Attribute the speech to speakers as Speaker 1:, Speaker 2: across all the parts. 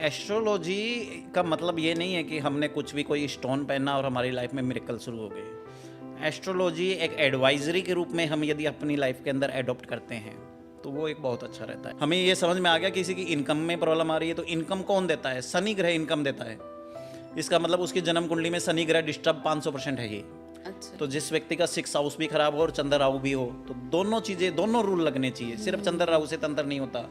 Speaker 1: Astrology का मतलब ये नहीं है कि हमने कुछ भी कोई स्टोन पहना और हमारी लाइफ में मिरेकल शुरू हो गए। एस्ट्रोलॉजी एक एडवाइजरी के रूप में हम यदि अपनी लाइफ के अंदर एडॉप्ट करते हैं तो वो एक बहुत अच्छा रहता है। हमें ये समझ में आ गया किसी की इनकम में प्रॉब्लम आ रही है तो इनकम कौन देता है? शनि ग्रह इनकम देता है। इसका मतलब उसकी जन्म कुंडली में शनि ग्रह डिस्टर्ब 500% है ही।
Speaker 2: अच्छा।
Speaker 1: तो जिस व्यक्ति का 6 हाउस भी खराब हो और चंद्र राहु भी हो तो दोनों चीजें, दोनों रूल लगने चाहिए। सिर्फ चंद्र राहु से तंत्र नहीं होता।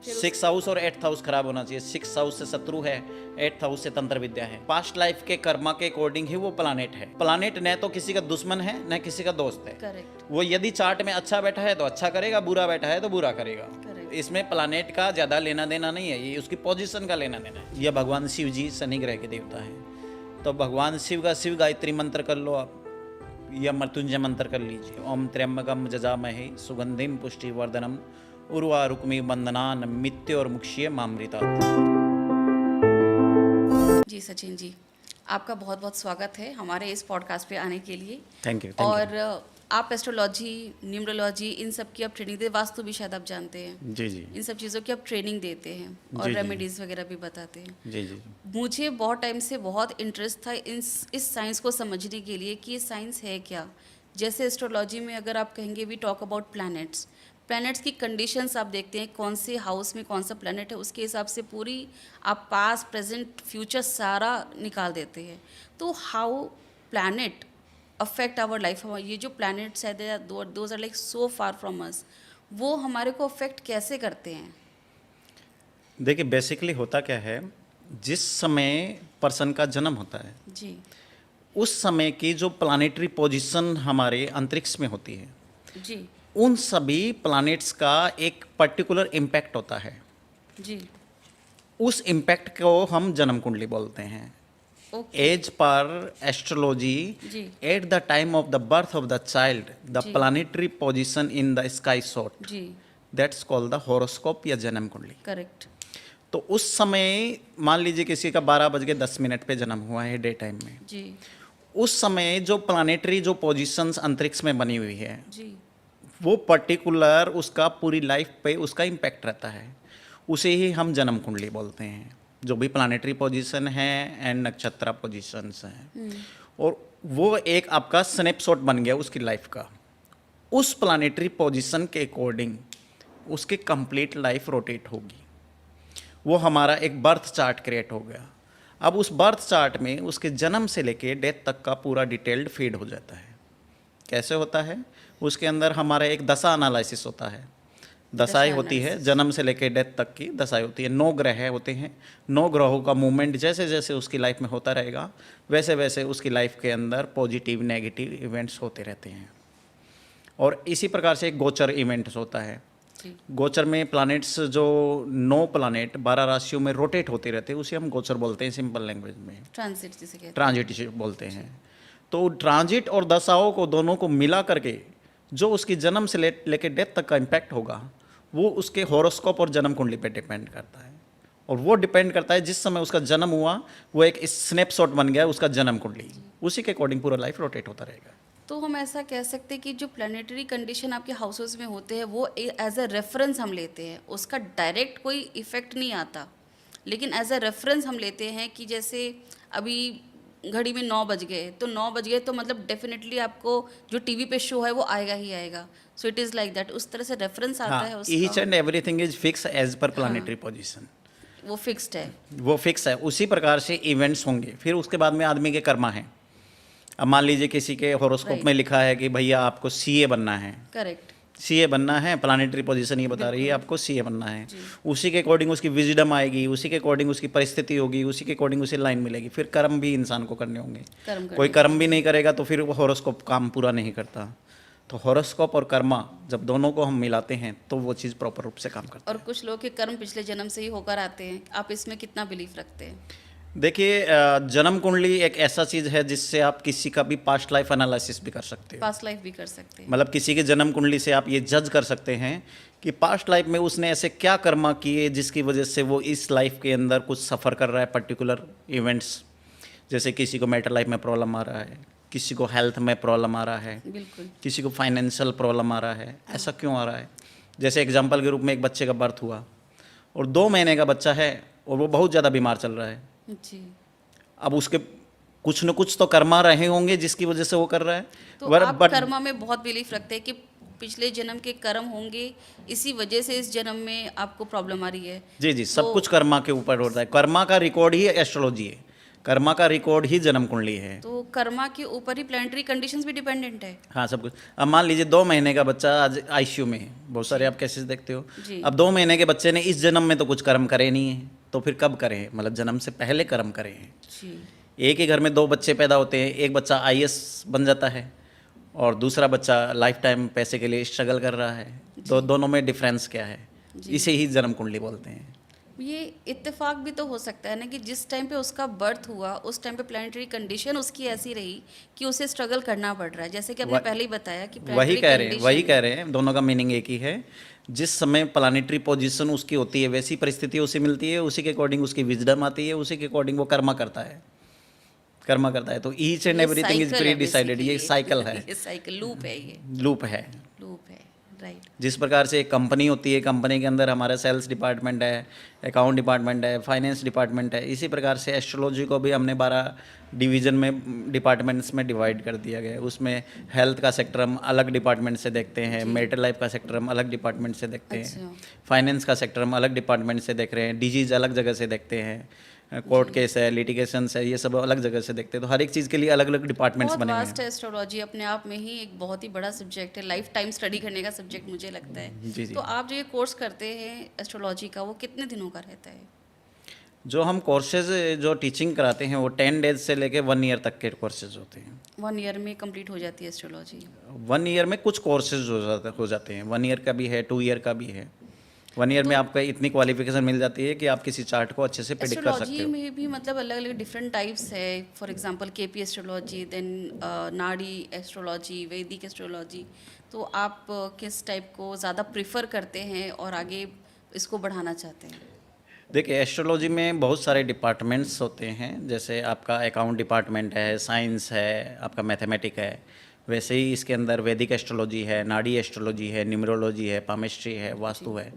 Speaker 1: 6 हाउस और 8th हाउस खराब होना चाहिए। 6 हाउस से शत्रु है, 8th हाउस से तंत्र विद्या है। पास्ट लाइफ के कर्मा के अकॉर्डिंग ही वो प्लानेट है। प्लानेट न तो किसी का दुश्मन है न किसी का दोस्त है।
Speaker 2: करेक्ट।
Speaker 1: वो यदि चार्ट में अच्छा बैठा है तो अच्छा करेगा, बुरा बैठा है तो बुरा करेगा।
Speaker 2: Correct.
Speaker 1: इसमें प्लानेट का ज्यादा लेना देना नहीं है, ये उसकी पोजीशन का लेना देना है। यह भगवान शिव जी शनि ग्रह के देवता है, तो भगवान शिव का शिव गायत्री मंत्र कर लो आप, या मृत्युंजय मंत्र कर लीजिए। ओम त्र्यंबकम जजामहे सुगंधिम पुष्टिवर्धनम उर्वारुकमी बंदनान मित्य और मुक्षीय मामृतात्।
Speaker 2: जी सचिन जी, आपका बहुत बहुत स्वागत है हमारे इस पॉडकास्ट पे आने के लिए।
Speaker 1: Thank you.
Speaker 2: और आप एस्ट्रोलॉजी, न्यूमरोलॉजी, इन सब की आप ट्रेनिंग दे, वास्तु भी शायद आप जानते हैं।
Speaker 1: जी जी
Speaker 2: इन सब चीज़ों की आप ट्रेनिंग देते हैं और
Speaker 1: जी, जी।
Speaker 2: रेमेडीज़ वगैरह भी बताते हैं।
Speaker 1: जी जी
Speaker 2: मुझे बहुत टाइम से बहुत इंटरेस्ट था इस साइंस को समझने के लिए कि ये साइंस है क्या। जैसे एस्ट्रोलॉजी में अगर आप कहेंगे वी टॉक अबाउट प्लैनेट्स की कंडीशंस आप देखते हैं, कौन से हाउस में कौन सा प्लैनेट है, उसके हिसाब से पूरी आप पास्ट प्रेजेंट फ्यूचर सारा निकाल देते हैं। तो how planet affect our life, ये जो प्लैनेट्स है those are like so far from us, वो हमारे को अफेक्ट कैसे करते हैं?
Speaker 1: देखिए, बेसिकली होता क्या है, जिस समय पर्सन का जन्म होता है
Speaker 2: जी
Speaker 1: उस समय की जो प्लानिटरी पोजीशन हमारे अंतरिक्ष में होती है,
Speaker 2: जी
Speaker 1: उन सभी प्लैनेट्स का एक पर्टिकुलर इम्पैक्ट होता है।
Speaker 2: जी।
Speaker 1: उस इम्पैक्ट को हम जन्म कुंडली बोलते हैं।
Speaker 2: ओके।
Speaker 1: एज पर एस्ट्रोलॉजी,
Speaker 2: जी
Speaker 1: at the time of the birth of the child, the
Speaker 2: जी।
Speaker 1: Planetary position in the sky shot,
Speaker 2: जी।
Speaker 1: दैट्स कॉल्ड द हॉरोस्कोप या जन्म कुंडली।
Speaker 2: करेक्ट।
Speaker 1: तो उस समय मान लीजिए किसी का 12:10 पे जन्म हुआ है डे टाइम में,
Speaker 2: जी
Speaker 1: उस समय जो प्लानिटरी जो पोजीशंस अंतरिक्ष में बनी हुई है
Speaker 2: जी।
Speaker 1: वो पर्टिकुलर उसका पूरी लाइफ पे उसका इम्पैक्ट रहता है। उसे ही हम जन्म कुंडली बोलते हैं। जो भी प्लानिटरी पोजीशन है एंड नक्षत्र पोजीशंस हैं, और वो एक आपका स्नैपशॉट बन गया उसकी लाइफ का। उस प्लानिटरी पोजीशन के अकॉर्डिंग उसकी कंप्लीट लाइफ रोटेट होगी। वो हमारा एक बर्थ चार्ट क्रिएट हो गया। अब उस बर्थ चार्ट में उसके जन्म से लेके डेथ तक का पूरा डिटेल्ड फीड हो जाता है। कैसे होता है? उसके अंदर हमारा एक दशा एनालिसिस होता है। दशाएं होती है, जन्म से लेकर डेथ तक की दशाएं होती है। 9 ग्रह होते हैं। 9 ग्रहों का मूवमेंट जैसे जैसे उसकी लाइफ में होता रहेगा वैसे वैसे उसकी लाइफ के अंदर पॉजिटिव नेगेटिव इवेंट्स होते रहते हैं। और इसी प्रकार से एक गोचर इवेंट्स होता है।
Speaker 2: जी
Speaker 1: गोचर में प्लैनेट्स जो 9 प्लैनेट 12 राशियों में रोटेट होते रहते हैं, उसे हम गोचर बोलते हैं सिंपल लैंग्वेज में।
Speaker 2: ट्रांजिट जिसे कहते हैं।
Speaker 1: ट्रांजिट बोलते हैं। तो ट्रांजिट और दशाओं को दोनों को मिला करके जो उसकी जन्म से लेके डेथ तक का इम्पैक्ट होगा वो उसके हॉरोस्कोप और जन्म कुंडली पे डिपेंड करता है। और वो डिपेंड करता है जिस समय उसका जन्म हुआ वो एक स्नैपशॉट बन गया उसका जन्म कुंडली, उसी के अकॉर्डिंग पूरा लाइफ रोटेट होता रहेगा।
Speaker 2: तो हम ऐसा कह सकते हैं कि जो प्लानिटरी कंडीशन आपके हाउसेस में होते हैं वो एज अ रेफरेंस हम लेते हैं, उसका डायरेक्ट कोई इफेक्ट नहीं आता, लेकिन एज अ रेफरेंस हम लेते हैं कि जैसे अभी घड़ी में 9 बज गए तो 9 बज गए तो मतलब डेफिनेटली आपको जो टीवी पे शो है वो आएगा ही आएगा। So it is like that, उस तरह से रेफरेंस आता है
Speaker 1: हाँ,
Speaker 2: उसका।
Speaker 1: Each and everything is fix as per planetary position.
Speaker 2: वो फिक्स्ड है।
Speaker 1: वो फिक्स है। उसी प्रकार से इवेंट्स होंगे। फिर उसके बाद में आदमी के कर्मा हैं। अब मान लीजिए किसी के हॉरोस्कोप
Speaker 2: Right.
Speaker 1: में लिखा है कि भैया आपको सीए बनना है।
Speaker 2: करेक्ट।
Speaker 1: सीए बनना है, प्लानिटरी पोजीशन ये बता रही है आपको सीए बनना है। उसी के अकॉर्डिंग उसकी विजडम आएगी, उसी के अकॉर्डिंग उसकी परिस्थिति होगी, उसी के अकॉर्डिंग उसे लाइन मिलेगी। फिर कर्म भी इंसान को करने होंगे। कोई कर्म भी नहीं करेगा तो फिर वो हॉरोस्कोप काम पूरा नहीं करता। तो हॉरोस्कोप और कर्मा जब दोनों को हम मिलाते हैं तो वो चीज़ प्रॉपर रूप से काम करता
Speaker 2: और कुछ लोग के कर्म पिछले जन्म से ही होकर आते हैं, आप इसमें कितना बिलीव रखते हैं?
Speaker 1: है। देखिए, जन्म कुंडली एक ऐसा चीज़ है जिससे आप किसी का भी पास्ट लाइफ एनालिसिस भी कर सकते हो।
Speaker 2: पास्ट लाइफ भी कर सकते हैं।
Speaker 1: मतलब किसी के जन्म कुंडली से आप ये जज कर सकते हैं कि पास्ट लाइफ में उसने ऐसे क्या कर्मा किए जिसकी वजह से वो इस लाइफ के अंदर कुछ सफ़र कर रहा है पर्टिकुलर इवेंट्स। जैसे किसी को मैटर लाइफ में प्रॉब्लम आ रहा है, किसी को हेल्थ में प्रॉब्लम आ रहा है,
Speaker 2: बिल्कुल।
Speaker 1: किसी को फाइनेंशियल प्रॉब्लम आ रहा है। ऐसा क्यों आ रहा है? जैसे एग्जाम्पल के रूप में एक बच्चे का बर्थ हुआ और 2 महीने का बच्चा है और वो बहुत ज़्यादा बीमार चल रहा है।
Speaker 2: जी।
Speaker 1: अब उसके कुछ न कुछ तो कर्मा रहे होंगे जिसकी वजह से वो कर रहा है।
Speaker 2: तो आप
Speaker 1: बट
Speaker 2: कर्मा में बहुत बिलीफ रखते हैं कि पिछले जन्म के कर्म होंगे, इसी वजह से इस जन्म में आपको प्रॉब्लम आ रही है।
Speaker 1: जी जी, सब
Speaker 2: तो
Speaker 1: कुछ कर्मा के ऊपर होता है। कर्मा का रिकॉर्ड ही एस्ट्रोलॉजी है, कर्मा का रिकॉर्ड ही जन्म कुंडली है।
Speaker 2: तो कर्मा के ऊपर ही प्लानिटरी कंडीशंस भी डिपेंडेंट है।
Speaker 1: हाँ, सब कुछ। अब मान लीजिए 2 महीने का बच्चा आज आईसीयू में है, बहुत सारे आप केसेस देखते हो।
Speaker 2: जी।
Speaker 1: अब 2 महीने के बच्चे ने इस जन्म में तो कुछ कर्म करे नहीं है, तो फिर कब करें? मतलब जन्म से पहले कर्म करें।
Speaker 2: जी।
Speaker 1: एक ही घर में 2 बच्चे पैदा होते हैं, एक बच्चा आईएएस बन जाता है और दूसरा बच्चा लाइफ टाइम पैसे के लिए स्ट्रगल कर रहा है, तो दोनों में डिफरेंस क्या है? इसे ही जन्म कुंडली बोलते हैं।
Speaker 2: ये इत्तेफाक भी तो हो सकता है ना कि जिस टाइम पे उसका बर्थ हुआ उस टाइम पे प्लानिटरी कंडीशन उसकी ऐसी रही कि उसे स्ट्रगल करना पड़ रहा है, जैसे कि आपने पहले ही बताया कि
Speaker 1: वही
Speaker 2: प्लानिटरी
Speaker 1: कह रहे हैं, दोनों का मीनिंग एक ही है। जिस समय प्लानिटरी पोजीशन उसकी होती है वैसी परिस्थिति उसे मिलती है, उसी के अकॉर्डिंग उसकी विजडम आती है, उसी के अकॉर्डिंग वो कर्मा करता है। तो each and everything is pre decided. ये साइकिल है,
Speaker 2: ये साइकिल लूप है, ये
Speaker 1: लूप है।
Speaker 2: लूप है, राइट।
Speaker 1: जिस प्रकार से एक कंपनी होती है, कंपनी के अंदर हमारा सेल्स डिपार्टमेंट है, अकाउंट डिपार्टमेंट है, फाइनेंस डिपार्टमेंट है, इसी प्रकार से एस्ट्रोलॉजी को भी हमने 12 डिवीज़न में डिपार्टमेंट्स में डिवाइड कर दिया गया है। उसमें हेल्थ का सेक्टर हम अलग डिपार्टमेंट से देखते हैं, मैरिटल लाइफ का सेक्टर हम अलग डिपार्टमेंट से देखते हैं,
Speaker 2: अच्छा।
Speaker 1: फाइनेंस का सेक्टर हम अलग डिपार्टमेंट से देख रहे हैं, डिजीज़ अलग जगह से देखते हैं, कोर्ट केस है, लिटिगेशंस है, ये सब अलग जगह से देखते हैं। तो हर एक चीज़ के लिए अलग अलग डिपार्टमेंट्स
Speaker 2: बहुत
Speaker 1: बने हुए
Speaker 2: वास्ट है एस्ट्रोलॉजी, अपने आप में ही एक बहुत ही बड़ा सब्जेक्ट है, लाइफ टाइम स्टडी करने का सब्जेक्ट मुझे लगता है।
Speaker 1: हैं। जी जी।
Speaker 2: तो आप जो ये कोर्स करते हैं एस्ट्रोलॉजी का, वो कितने दिनों का रहता है?
Speaker 1: जो हम कोर्सेज जो टीचिंग कराते हैं वो 10 डेज से लेके 1 ईयर तक के कोर्सेज होते हैं।
Speaker 2: 1 ईयर में कंप्लीट हो जाती है एस्ट्रोलॉजी?
Speaker 1: 1 ईयर में कुछ कोर्सेज हो जाते हैं। 1 ईयर का भी है, 2 ईयर का भी है। 1 ईयर में आपका इतनी क्वालिफिकेशन मिल जाती है कि आप किसी चार्ट को अच्छे से प्रेडिक्ट कर सकते
Speaker 2: एस्ट्रोलॉजी
Speaker 1: हो।
Speaker 2: में भी मतलब अलग अलग डिफरेंट टाइप्स है, for example KP astrology, then Nadi astrology, Vedic astrology. तो आप किस टाइप को ज़्यादा प्रिफर करते हैं और आगे इसको बढ़ाना चाहते हैं?
Speaker 1: देखिए, एस्ट्रोलॉजी में बहुत सारे डिपार्टमेंट्स होते हैं। जैसे आपका अकाउंट डिपार्टमेंट है, साइंस है, आपका मैथमेटिक है। वैसे ही इसके अंदर वैदिक एस्ट्रोलॉजी है, नाड़ी एस्ट्रोलॉजी है, न्यूमरोलॉजी है, पामिस्ट्री है, वास्तु है।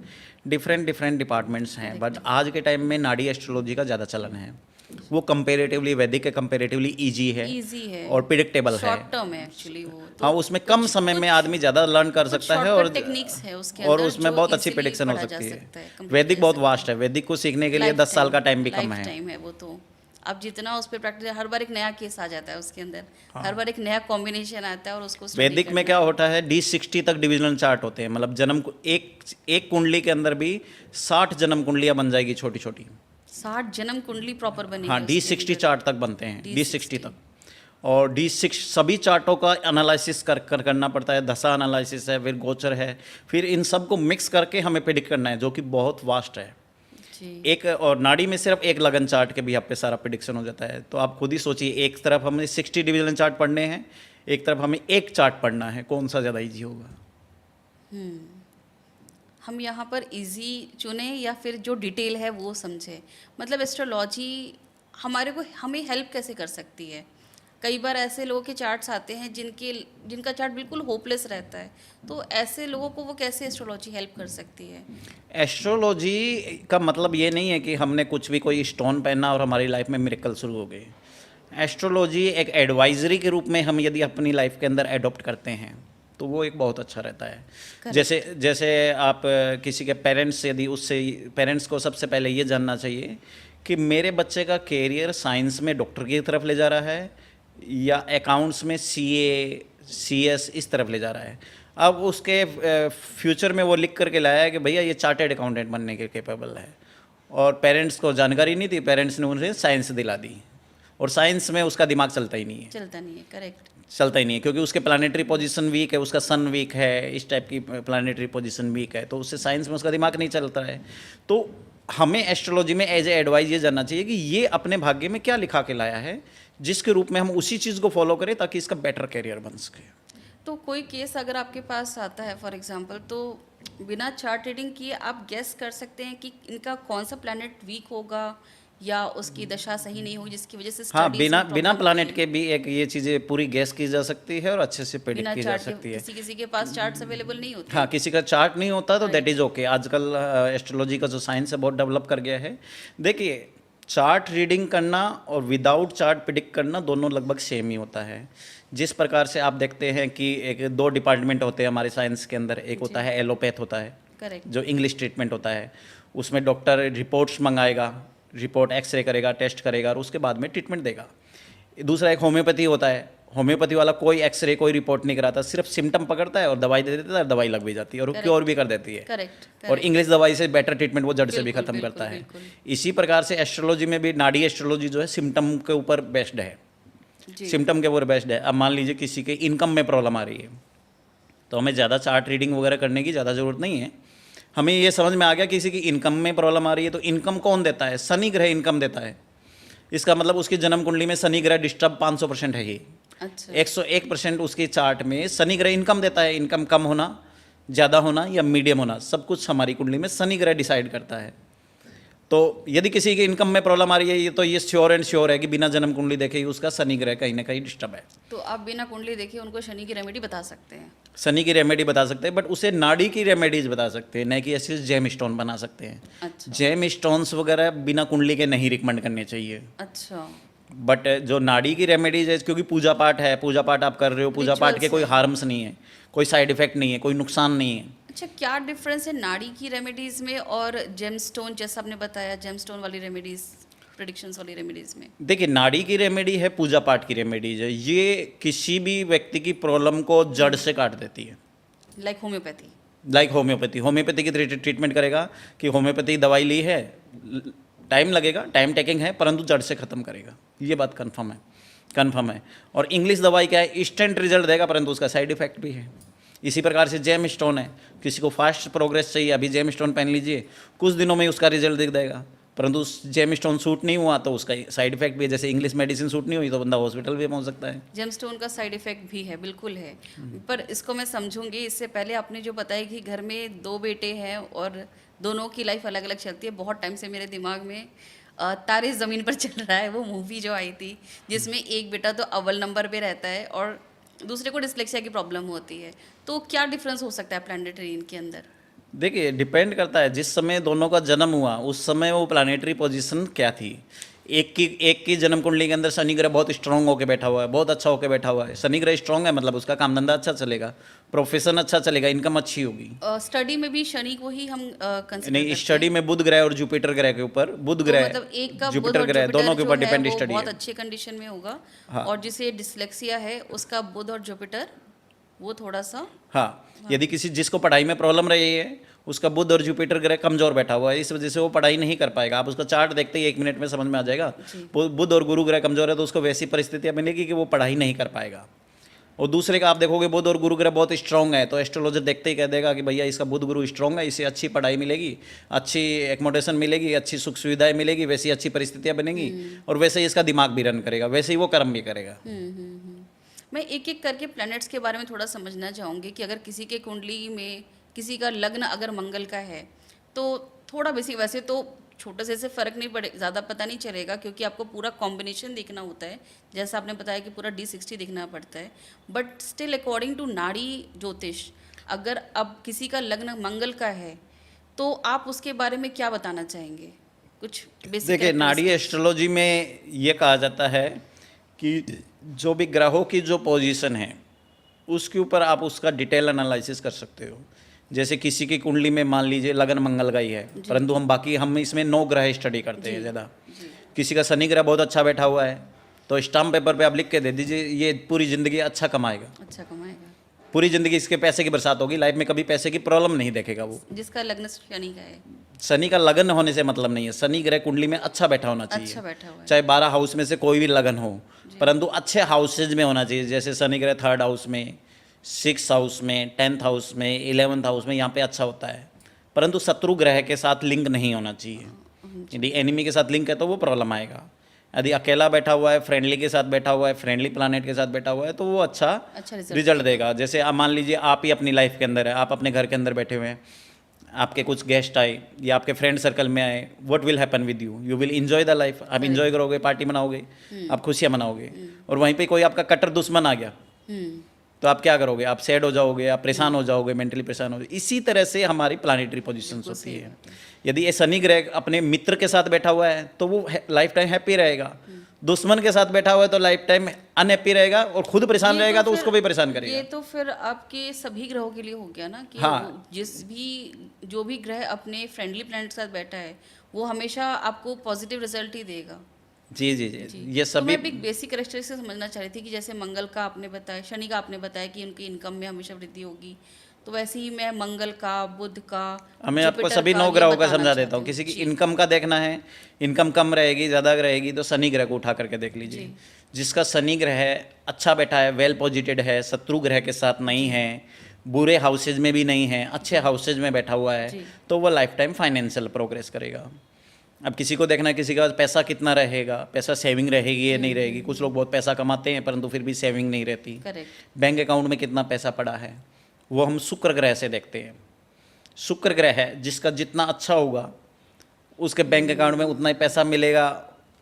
Speaker 1: डिफरेंट डिफरेंट डिपार्टमेंट्स हैं, बट आज के टाइम में नाड़ी एस्ट्रोलॉजी का ज़्यादा चलन है। वो कंपेरेटिवली वैदिक के कंपेरेटिवली ईजी है
Speaker 2: इजी है
Speaker 1: और प्रिडिक्टेबल है।
Speaker 2: शॉर्ट टर्म है एक्चुअली वो तो।
Speaker 1: हाँ, उसमें कम समय में आदमी ज़्यादा लर्न कर सकता है और
Speaker 2: टेक्निक्स है उसके
Speaker 1: और
Speaker 2: अंदर
Speaker 1: उसमें
Speaker 2: जो
Speaker 1: बहुत अच्छी
Speaker 2: easily
Speaker 1: प्रेडिक्शन हो
Speaker 2: पढ़ा जा
Speaker 1: सकती
Speaker 2: सकता
Speaker 1: है।
Speaker 2: complete
Speaker 1: वैदिक
Speaker 2: कर
Speaker 1: बहुत
Speaker 2: सकते
Speaker 1: वास्ट है, वैदिक को सीखने के लिए
Speaker 2: Life
Speaker 1: 10 साल का
Speaker 2: time-
Speaker 1: टाइम भी कम
Speaker 2: life
Speaker 1: है।
Speaker 2: time है वो तो। अब जितना उस पर प्रैक्टिस, हर बार एक नया केस आ जाता है उसके अंदर,
Speaker 1: हाँ।
Speaker 2: हर बार एक नया कॉम्बिनेशन आता है और उसको study
Speaker 1: वैदिक में
Speaker 2: करना
Speaker 1: क्या
Speaker 2: है।
Speaker 1: होता है, D60 तक डिविजनल चार्ट होते हैं। मतलब एक कुंडली के अंदर भी 60 जन्म कुंडलियां बन जाएगी छोटी छोटी।
Speaker 2: 60 जन्म कुंडली प्रॉपर बनेगी
Speaker 1: हाँ,
Speaker 2: उसके
Speaker 1: D60
Speaker 2: अंदर।
Speaker 1: चार्ट तक बनते हैं,
Speaker 2: D60
Speaker 1: D60 तक। और D6 सभी चार्टों का एनालिसिस करना पड़ता है। दशा एनालिसिस है, फिर गोचर है, फिर इन सब को मिक्स करके हमें प्रेडिक्ट करना है, जो कि बहुत वास्ट है।
Speaker 2: जी।
Speaker 1: एक और नाड़ी में सिर्फ एक लगन चार्ट के भी आप पे सारा प्रिडिक्शन हो जाता है। तो आप खुद ही सोचिए, एक तरफ हमें 60 डिवीजन चार्ट पढ़ने हैं, एक तरफ हमें एक चार्ट पढ़ना है, कौन सा ज़्यादा ईजी होगा?
Speaker 2: हम यहाँ पर इजी चुने या फिर जो डिटेल है वो समझे? मतलब एस्ट्रोलॉजी हमारे को हमें हेल्प कैसे कर सकती है? कई बार ऐसे लोगों के चार्ट्स आते हैं जिनका चार्ट बिल्कुल होपलेस रहता है, तो ऐसे लोगों को वो कैसे एस्ट्रोलॉजी हेल्प कर सकती है?
Speaker 1: एस्ट्रोलॉजी का मतलब ये नहीं है कि हमने कुछ भी कोई स्टोन पहना और हमारी लाइफ में मिरेकल शुरू हो गए। एस्ट्रोलॉजी एक एडवाइजरी के रूप में हम यदि अपनी लाइफ के अंदर एडॉप्ट करते हैं तो वो एक बहुत अच्छा रहता है। जैसे आप किसी के पेरेंट्स, यदि उससे पेरेंट्स को सबसे पहले ये जानना चाहिए कि मेरे बच्चे का कैरियर साइंस में डॉक्टर की तरफ ले जा रहा है या अकाउंट्स में CA CS इस तरफ ले जा रहा है। अब उसके फ्यूचर में वो लिख करके लाया है कि भैया ये चार्टेड अकाउंटेंट बनने के कैपेबल है, और पेरेंट्स को जानकारी नहीं थी, पेरेंट्स ने उन्हें साइंस दिला दी, और साइंस में उसका दिमाग चलता ही नहीं है।
Speaker 2: चलता नहीं है, करेक्ट।
Speaker 1: चलता ही नहीं है क्योंकि उसके प्लानिटरी पोजीशन वीक है, उसका सन वीक है, इस टाइप की प्लानिटरी पोजीशन वीक है, तो उससे साइंस में उसका दिमाग नहीं चलता है। तो हमें एस्ट्रोलॉजी में एज ए एडवाइस ये जानना चाहिए कि ये अपने भाग्य में क्या लिखा के लाया है, जिसके रूप में हम उसी चीज़ को फॉलो करें ताकि इसका बेटर करियर बन सके।
Speaker 2: तो कोई केस अगर आपके पास आता है फॉर एग्जांपल, तो बिना चार्ट रीडिंग किए आप गेस कर सकते हैं कि इनका कौन सा प्लैनेट वीक होगा या उसकी दशा सही नहीं हुई जिसकी वजह से
Speaker 1: हाँ,
Speaker 2: स्टडीज
Speaker 1: बिना
Speaker 2: में
Speaker 1: बिना
Speaker 2: प्रॉब्लम
Speaker 1: प्लानेट
Speaker 2: होती
Speaker 1: के भी एक ये चीज़ें पूरी गैस की जा सकती है और अच्छे से
Speaker 2: है
Speaker 1: प्रेडिक्ट
Speaker 2: बिना
Speaker 1: की जा
Speaker 2: चार्ट के
Speaker 1: सकती है।
Speaker 2: किसी किसी के पास चार्ट्स अवेलेबल नहीं होते
Speaker 1: हाँ, किसी का चार्ट नहीं होता तो दैट इज़ ओके। आजकल एस्ट्रोलॉजी का जो साइंस है बहुत डेवलप कर गया है। देखिए, चार्ट रीडिंग करना और विदाउट चार्ट प्रिडिक्ट करना दोनों लगभग सेम ही होता है। जिस प्रकार से आप देखते हैं कि एक दो डिपार्टमेंट होते हैं हमारे साइंस के अंदर, एक होता है एलोपैथ होता है,
Speaker 2: करेक्ट
Speaker 1: जो इंग्लिश ट्रीटमेंट होता है। उसमें डॉक्टर रिपोर्ट्स मंगाएगा, रिपोर्ट एक्सरे करेगा, टेस्ट करेगा और उसके बाद में ट्रीटमेंट देगा। दूसरा एक होम्योपैथी होता है। होम्योपैथी वाला कोई एक्सरे कोई रिपोर्ट नहीं कराता, सिर्फ सिम्टम पकड़ता है और दवाई दे देता है, दवाई लग भी जाती है और वो क्योर भी कर देती है।
Speaker 2: करेक्ट
Speaker 1: और इंग्लिश दवाई से बेटर ट्रीटमेंट वो जड़ से भी
Speaker 2: बिल्कुल,
Speaker 1: खत्म
Speaker 2: बिल्कुल,
Speaker 1: करता है।
Speaker 2: बिल्कुल।
Speaker 1: इसी प्रकार से एस्ट्रोलॉजी में भी नाड़ी एस्ट्रोलॉजी जो है सिम्टम के ऊपर बेस्ड है।
Speaker 2: जी
Speaker 1: सिम्टम के ऊपर बेस्ड है। अब मान लीजिए किसी के इनकम में प्रॉब्लम आ रही है तो हमें ज़्यादा चार्ट रीडिंग वगैरह करने की ज़्यादा ज़रूरत नहीं है। हमें ये समझ में आ गया किसी की इनकम में प्रॉब्लम आ रही है तो इनकम कौन देता है? शनि ग्रह इनकम देता है। इसका मतलब उसकी जन्म कुंडली में शनि ग्रह डिस्टर्ब 500% है ही।
Speaker 2: अच्छा
Speaker 1: 101% उसके चार्ट में शनि ग्रह इनकम देता है। इनकम कम होना, ज़्यादा होना या मीडियम होना, सब कुछ हमारी कुंडली में शनि ग्रह डिसाइड करता है। तो यदि किसी की इनकम में प्रॉब्लम आ रही है ये तो ये श्योर एंड श्योर है कि बिना जन्म कुंडली देखे ही उसका शनि ग्रह कहीं ना कहीं डिस्टर्ब है।
Speaker 2: तो आप बिना कुंडली देखे उनको शनि की रेमेडी बता सकते हैं।
Speaker 1: शनि की रेमेडी बता सकते हैं बट उसे नाड़ी की रेमेडीज बता सकते हैं, न कि ऐसे जेम स्टोन बना सकते हैं।
Speaker 2: अच्छा
Speaker 1: जेम स्टोन्स वगैरह बिना कुंडली के नहीं रिकमेंड करने चाहिए।
Speaker 2: अच्छा
Speaker 1: बट जो नाड़ी की रेमेडीज है, क्योंकि पूजा पाठ है, पूजा पाठ आप कर रहे हो, पूजा पाठ के
Speaker 2: Rituals
Speaker 1: कोई
Speaker 2: है।
Speaker 1: हार्म्स नहीं है, कोई साइड इफेक्ट नहीं है, कोई नुकसान नहीं है।
Speaker 2: अच्छा क्या डिफरेंस है नाड़ी की रेमेडीज में और जेमस्टोन, जैसा आपने बताया जेमस्टोन वाली रेमेडीज, प्रेडिक्शंस वाली रेमेडीज में?
Speaker 1: देखिए, नाड़ी की रेमेडी है, पूजा पाठ की रेमेडीज है, ये किसी भी व्यक्ति की प्रॉब्लम को जड़ से काट देती है।
Speaker 2: Like homeopathy.
Speaker 1: लाइक होम्योपैथी की ट्रीटमेंट करेगा कि होम्योपैथी दवाई ली है, टाइम लगेगा, टाइम टेकिंग है, परंतु जड़ से ख़त्म करेगा। ये बात कन्फर्म है। और इंग्लिश दवाई क्या है, इंस्टेंट रिजल्ट देगा परंतु उसका साइड इफेक्ट भी है। इसी प्रकार से जेम स्टोन है, किसी को फास्ट प्रोग्रेस चाहिए, अभी जेम स्टोन पहन लीजिए, कुछ दिनों में उसका रिजल्ट दिख जाएगा, परंतु उस जेम स्टोन सूट नहीं हुआ तो उसका साइड इफेक्ट भी है। जैसे इंग्लिश मेडिसिन सूट नहीं हुई तो बंदा हॉस्पिटल भी पहुंच सकता है।
Speaker 2: जेमस्टोन का साइड इफेक्ट भी है, बिल्कुल है। पर इसको मैं समझूंगी, इससे पहले आपने जो बताया कि घर में 2 बेटे हैं और दोनों की लाइफ अलग अलग चलती है, बहुत टाइम से मेरे दिमाग में तारे ज़मीन पर चल रहा है वो मूवी जो आई थी, जिसमें एक बेटा तो अव्वल नंबर पे रहता है और दूसरे को डिसलेक्सिया की प्रॉब्लम होती है। तो क्या डिफरेंस हो सकता है प्लैनेटरी इनके अंदर?
Speaker 1: देखिए, डिपेंड करता है जिस समय दोनों का जन्म हुआ उस समय वो प्लानेटरी पोजीशन क्या थी। एक की जन्म कुंडली के अंदर शनि ग्रह बहुत स्ट्रांग होकर बैठा हुआ है, बहुत अच्छा होकर बैठा हुआ है। शनि ग्रह स्ट्रांग है मतलब उसका काम धंधा अच्छा चलेगा, प्रोफेशन अच्छा चलेगा, इनकम अच्छी होगी।
Speaker 2: स्टडी में भी शनि को ही हम कंसीडर
Speaker 1: नहीं,
Speaker 2: करते
Speaker 1: स्टडी में बुध ग्रह और जुपिटर ग्रह के ऊपर, बुध
Speaker 2: हैं।
Speaker 1: ग्रह,
Speaker 2: तो मतलब एक का बुध
Speaker 1: जुपिटर
Speaker 2: और
Speaker 1: ग्रह दोनों
Speaker 2: जुपिटर
Speaker 1: के
Speaker 2: जो
Speaker 1: ऊपर
Speaker 2: है
Speaker 1: डिपेंड
Speaker 2: वो
Speaker 1: स्टडी
Speaker 2: बहुत
Speaker 1: है।
Speaker 2: अच्छे कंडीशन में होगा।
Speaker 1: हाँ।
Speaker 2: और जिसे डिसलेक्सिया है उसका बुध और जुपिटर वो थोड़ा सा
Speaker 1: हाँ, यदि किसी जिसको पढ़ाई में प्रॉब्लम रही है उसका बुध और जुपिटर ग्रह कमजोर बैठा हुआ है, इस वजह से वो पढ़ाई नहीं कर पाएगा। आप उसका चार्ट देखते ही 1 मिनट में समझ में आ जाएगा। बुध और गुरु ग्रह कमजोर है तो उसको वैसी परिस्थितियाँ मिलेगी कि वो पढ़ाई नहीं कर पाएगा। और दूसरे का आप देखोगे बुध और गुरु ग्रह बहुत स्ट्रांग है तो एस्ट्रोलॉजर देखते ही कह देगा कि भैया इसका बुध गुरु स्ट्रांग है, इसे अच्छी पढ़ाई मिलेगी, अच्छी एकोमोडेशन मिलेगी, अच्छी सुख सुविधाएं मिलेगी, वैसी अच्छी परिस्थितियाँ बनेंगी और वैसे ही इसका दिमाग भी रन करेगा, वैसे ही वो कर्म भी करेगा।
Speaker 2: मैं एक एक करके प्लैनेट्स के बारे में थोड़ा समझना चाहूँगी कि अगर किसी के कुंडली में किसी का लग्न अगर मंगल का है तो थोड़ा बेसिक, वैसे तो छोटे से फ़र्क नहीं पड़े, ज़्यादा पता नहीं चलेगा क्योंकि आपको पूरा कॉम्बिनेशन देखना होता है, जैसा आपने बताया कि पूरा D60 देखना पड़ता है। बट स्टिल अकॉर्डिंग टू नाड़ी ज्योतिष, अगर अब किसी का लग्न मंगल का है तो आप उसके बारे में क्या बताना चाहेंगे? कुछ बेसिक
Speaker 1: देखिए, नाड़ी एस्ट्रोलॉजी में ये कहा जाता है कि जो भी ग्रहों की जो पोजीशन है उसके ऊपर आप उसका डिटेल एनालिसिस कर सकते हो। जैसे किसी की कुंडली में मान लीजिए लगन मंगल का ही है, परंतु हम इसमें 9 ग्रह स्टडी करते हैं ज़्यादा। किसी का शनि ग्रह बहुत अच्छा बैठा हुआ है तो स्टाम्प पेपर पे आप लिख के दे दीजिए ये पूरी ज़िंदगी अच्छा कमाएगा,
Speaker 2: अच्छा कमाएगा,
Speaker 1: पूरी ज़िंदगी इसके पैसे की बरसात होगी, लाइफ में कभी पैसे की प्रॉब्लम नहीं देखेगा वो।
Speaker 2: जिसका लग्न शनि का है।
Speaker 1: शनि का लगन होने से मतलब नहीं है, शनि ग्रह कुंडली में अच्छा बैठा होना चाहिए।
Speaker 2: अच्छा बैठा हुआ है।
Speaker 1: चाहे 12 हाउस में से कोई भी लगन हो, परंतु अच्छे हाउसेज में होना चाहिए। जैसे शनि ग्रह 3rd हाउस में, 6th हाउस में, 10th हाउस में, 11th हाउस में, यहाँ पे अच्छा होता है। परंतु शत्रु ग्रह के साथ लिंक नहीं होना चाहिए। यदि एनिमी के साथ लिंक है तो वो प्रॉब्लम आएगा। यदि अकेला बैठा हुआ है, फ्रेंडली के साथ बैठा हुआ है, फ्रेंडली प्लानेट के साथ बैठा हुआ है तो वो अच्छा
Speaker 2: रिजल्ट
Speaker 1: रिजल्ट देगा। जैसे आप मान लीजिए आप ही अपनी लाइफ के अंदर है, आप अपने घर के अंदर बैठे हुए हैं, आपके कुछ गेस्ट आए या आपके फ्रेंड सर्कल में आए, what will happen with you, you will enjoy the life, आप एंजॉय करोगे, पार्टी मनाओगे, आप खुशियाँ मनाओगे। और वहीं पे कोई आपका कट्टर दुश्मन आ गया तो आप क्या करोगे, आप सैड हो जाओगे, आप परेशान हो जाओगे, मेंटली परेशान हो जाओगे। इसी तरह से हमारी प्लानिटरी पोजीशंस होती है। यदि ये शनि ग्रह अपने मित्र के साथ बैठा हुआ है तो वो लाइफ टाइम हैप्पी रहेगा, दुश्मन के साथ बैठा हुआ है तो लाइफ टाइम अनहैप्पी रहेगा और खुद परेशान रहेगा तो उसको भी परेशान
Speaker 2: ये
Speaker 1: करेगा।
Speaker 2: तो फिर आपके सभी ग्रहों के लिए हो गया ना कि
Speaker 1: हाँ।
Speaker 2: जो भी ग्रह अपने फ्रेंडली प्लैनेट के साथ बैठा है वो हमेशा आपको पॉजिटिव रिजल्ट ही देगा।
Speaker 1: जी जी जी, ये
Speaker 2: तो
Speaker 1: सभी
Speaker 2: मैं भी एक बेसिक कैरेक्टरिस्टिक समझना चाह रही थी कि जैसे मंगल का आपने बताया, शनि का आपने बताया कि उनकी इनकम में हमेशा वृद्धि होगी, तो वैसे ही मैं मंगल का, बुध का,
Speaker 1: मैं आपको
Speaker 2: जुपिटर
Speaker 1: सभी
Speaker 2: का
Speaker 1: 9
Speaker 2: ये
Speaker 1: ग्रहों का
Speaker 2: बताना
Speaker 1: समझा
Speaker 2: चाहती
Speaker 1: देता हूँ।
Speaker 2: हूँ।
Speaker 1: किसी की
Speaker 2: जी।
Speaker 1: इनकम का देखना है, इनकम कम रहेगी ज़्यादा रहेगी तो शनि ग्रह को उठा करके देख लीजिए।
Speaker 2: जी।
Speaker 1: जिसका शनि ग्रह है अच्छा बैठा है, वेल पॉजिटेड है, शत्रु ग्रह के साथ नहीं है, बुरे हाउसेज में भी नहीं है, अच्छे हाउसेज में बैठा हुआ है,
Speaker 2: जी।
Speaker 1: तो वो लाइफ टाइम फाइनेंशियल प्रोग्रेस करेगा। अब किसी को देखना है किसी का पैसा कितना रहेगा, पैसा सेविंग रहेगी या नहीं रहेगी। कुछ लोग बहुत पैसा कमाते हैं परंतु फिर भी सेविंग नहीं रहती।
Speaker 2: करेक्ट।
Speaker 1: बैंक अकाउंट में कितना पैसा पड़ा है वो हम शुक्र ग्रह से देखते हैं। शुक्र ग्रह है जिसका जितना अच्छा होगा उसके बैंक अकाउंट में उतना ही पैसा मिलेगा,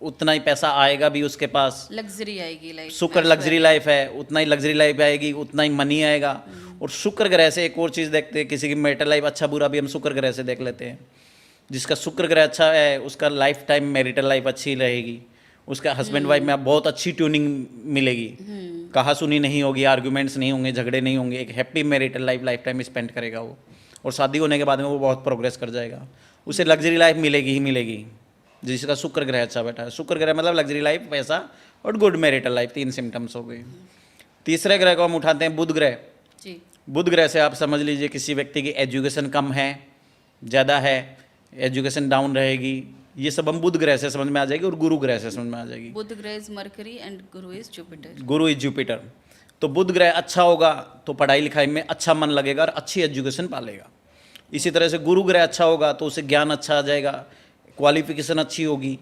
Speaker 1: उतना ही पैसा आएगा भी उसके पास।
Speaker 2: लग्जरी आएगी लाइफ।
Speaker 1: शुक्र लग्जरी लाइफ है, उतना ही लग्जरी लाइफ आएगी, उतना ही मनी आएगा। और शुक्र ग्रह से एक और चीज़ देखते हैं, किसी की मैरिटल लाइफ अच्छा बुरा भी हम शुक्र ग्रह से देख लेते हैं। जिसका शुक्र ग्रह अच्छा है उसका लाइफ टाइम मैरिटल लाइफ अच्छी रहेगी, उसका हस्बैंड वाइफ में आप बहुत अच्छी ट्यूनिंग मिलेगी, कहा सुनी नहीं होगी, आर्ग्यूमेंट्स नहीं होंगे, झगड़े नहीं होंगे, एक happy marital life time spend करेगा वो। और शादी होने के बाद में वो बहुत प्रोग्रेस कर जाएगा, उसे लग्जरी लाइफ मिलेगी ही मिलेगी जिसका शुक्र ग्रह अच्छा बैठा है। शुक्र ग्रह मतलब लग्जरी लाइफ, पैसा और गुड मैरिटल लाइफ, 3 सिम्टम्स हो गए। तीसरे ग्रह को हम उठाते हैं बुध ग्रह।
Speaker 2: जी।
Speaker 1: बुध ग्रह से आप समझ लीजिए किसी व्यक्ति की एजुकेशन कम है, ज़्यादा है, एजुकेशन डाउन रहेगी, ये सब हम बुध ग्रह से समझ में आ जाएगी। और गुरु ग्रह से समझ में आ जाएगी।
Speaker 2: बुध ग्रह is mercury and Guru is Jupiter.
Speaker 1: Guru is Jupiter. तो बुध ग्रह अच्छा होगा तो पढ़ाई लिखाई में अच्छा मन लगेगा और अच्छी एजुकेशन पालेगा। इसी तरह से गुरु ग्रह अच्छा होगा तो उसे ज्ञान अच्छा आ जाएगा, क्वालिफिकेशन अच्छी होगी,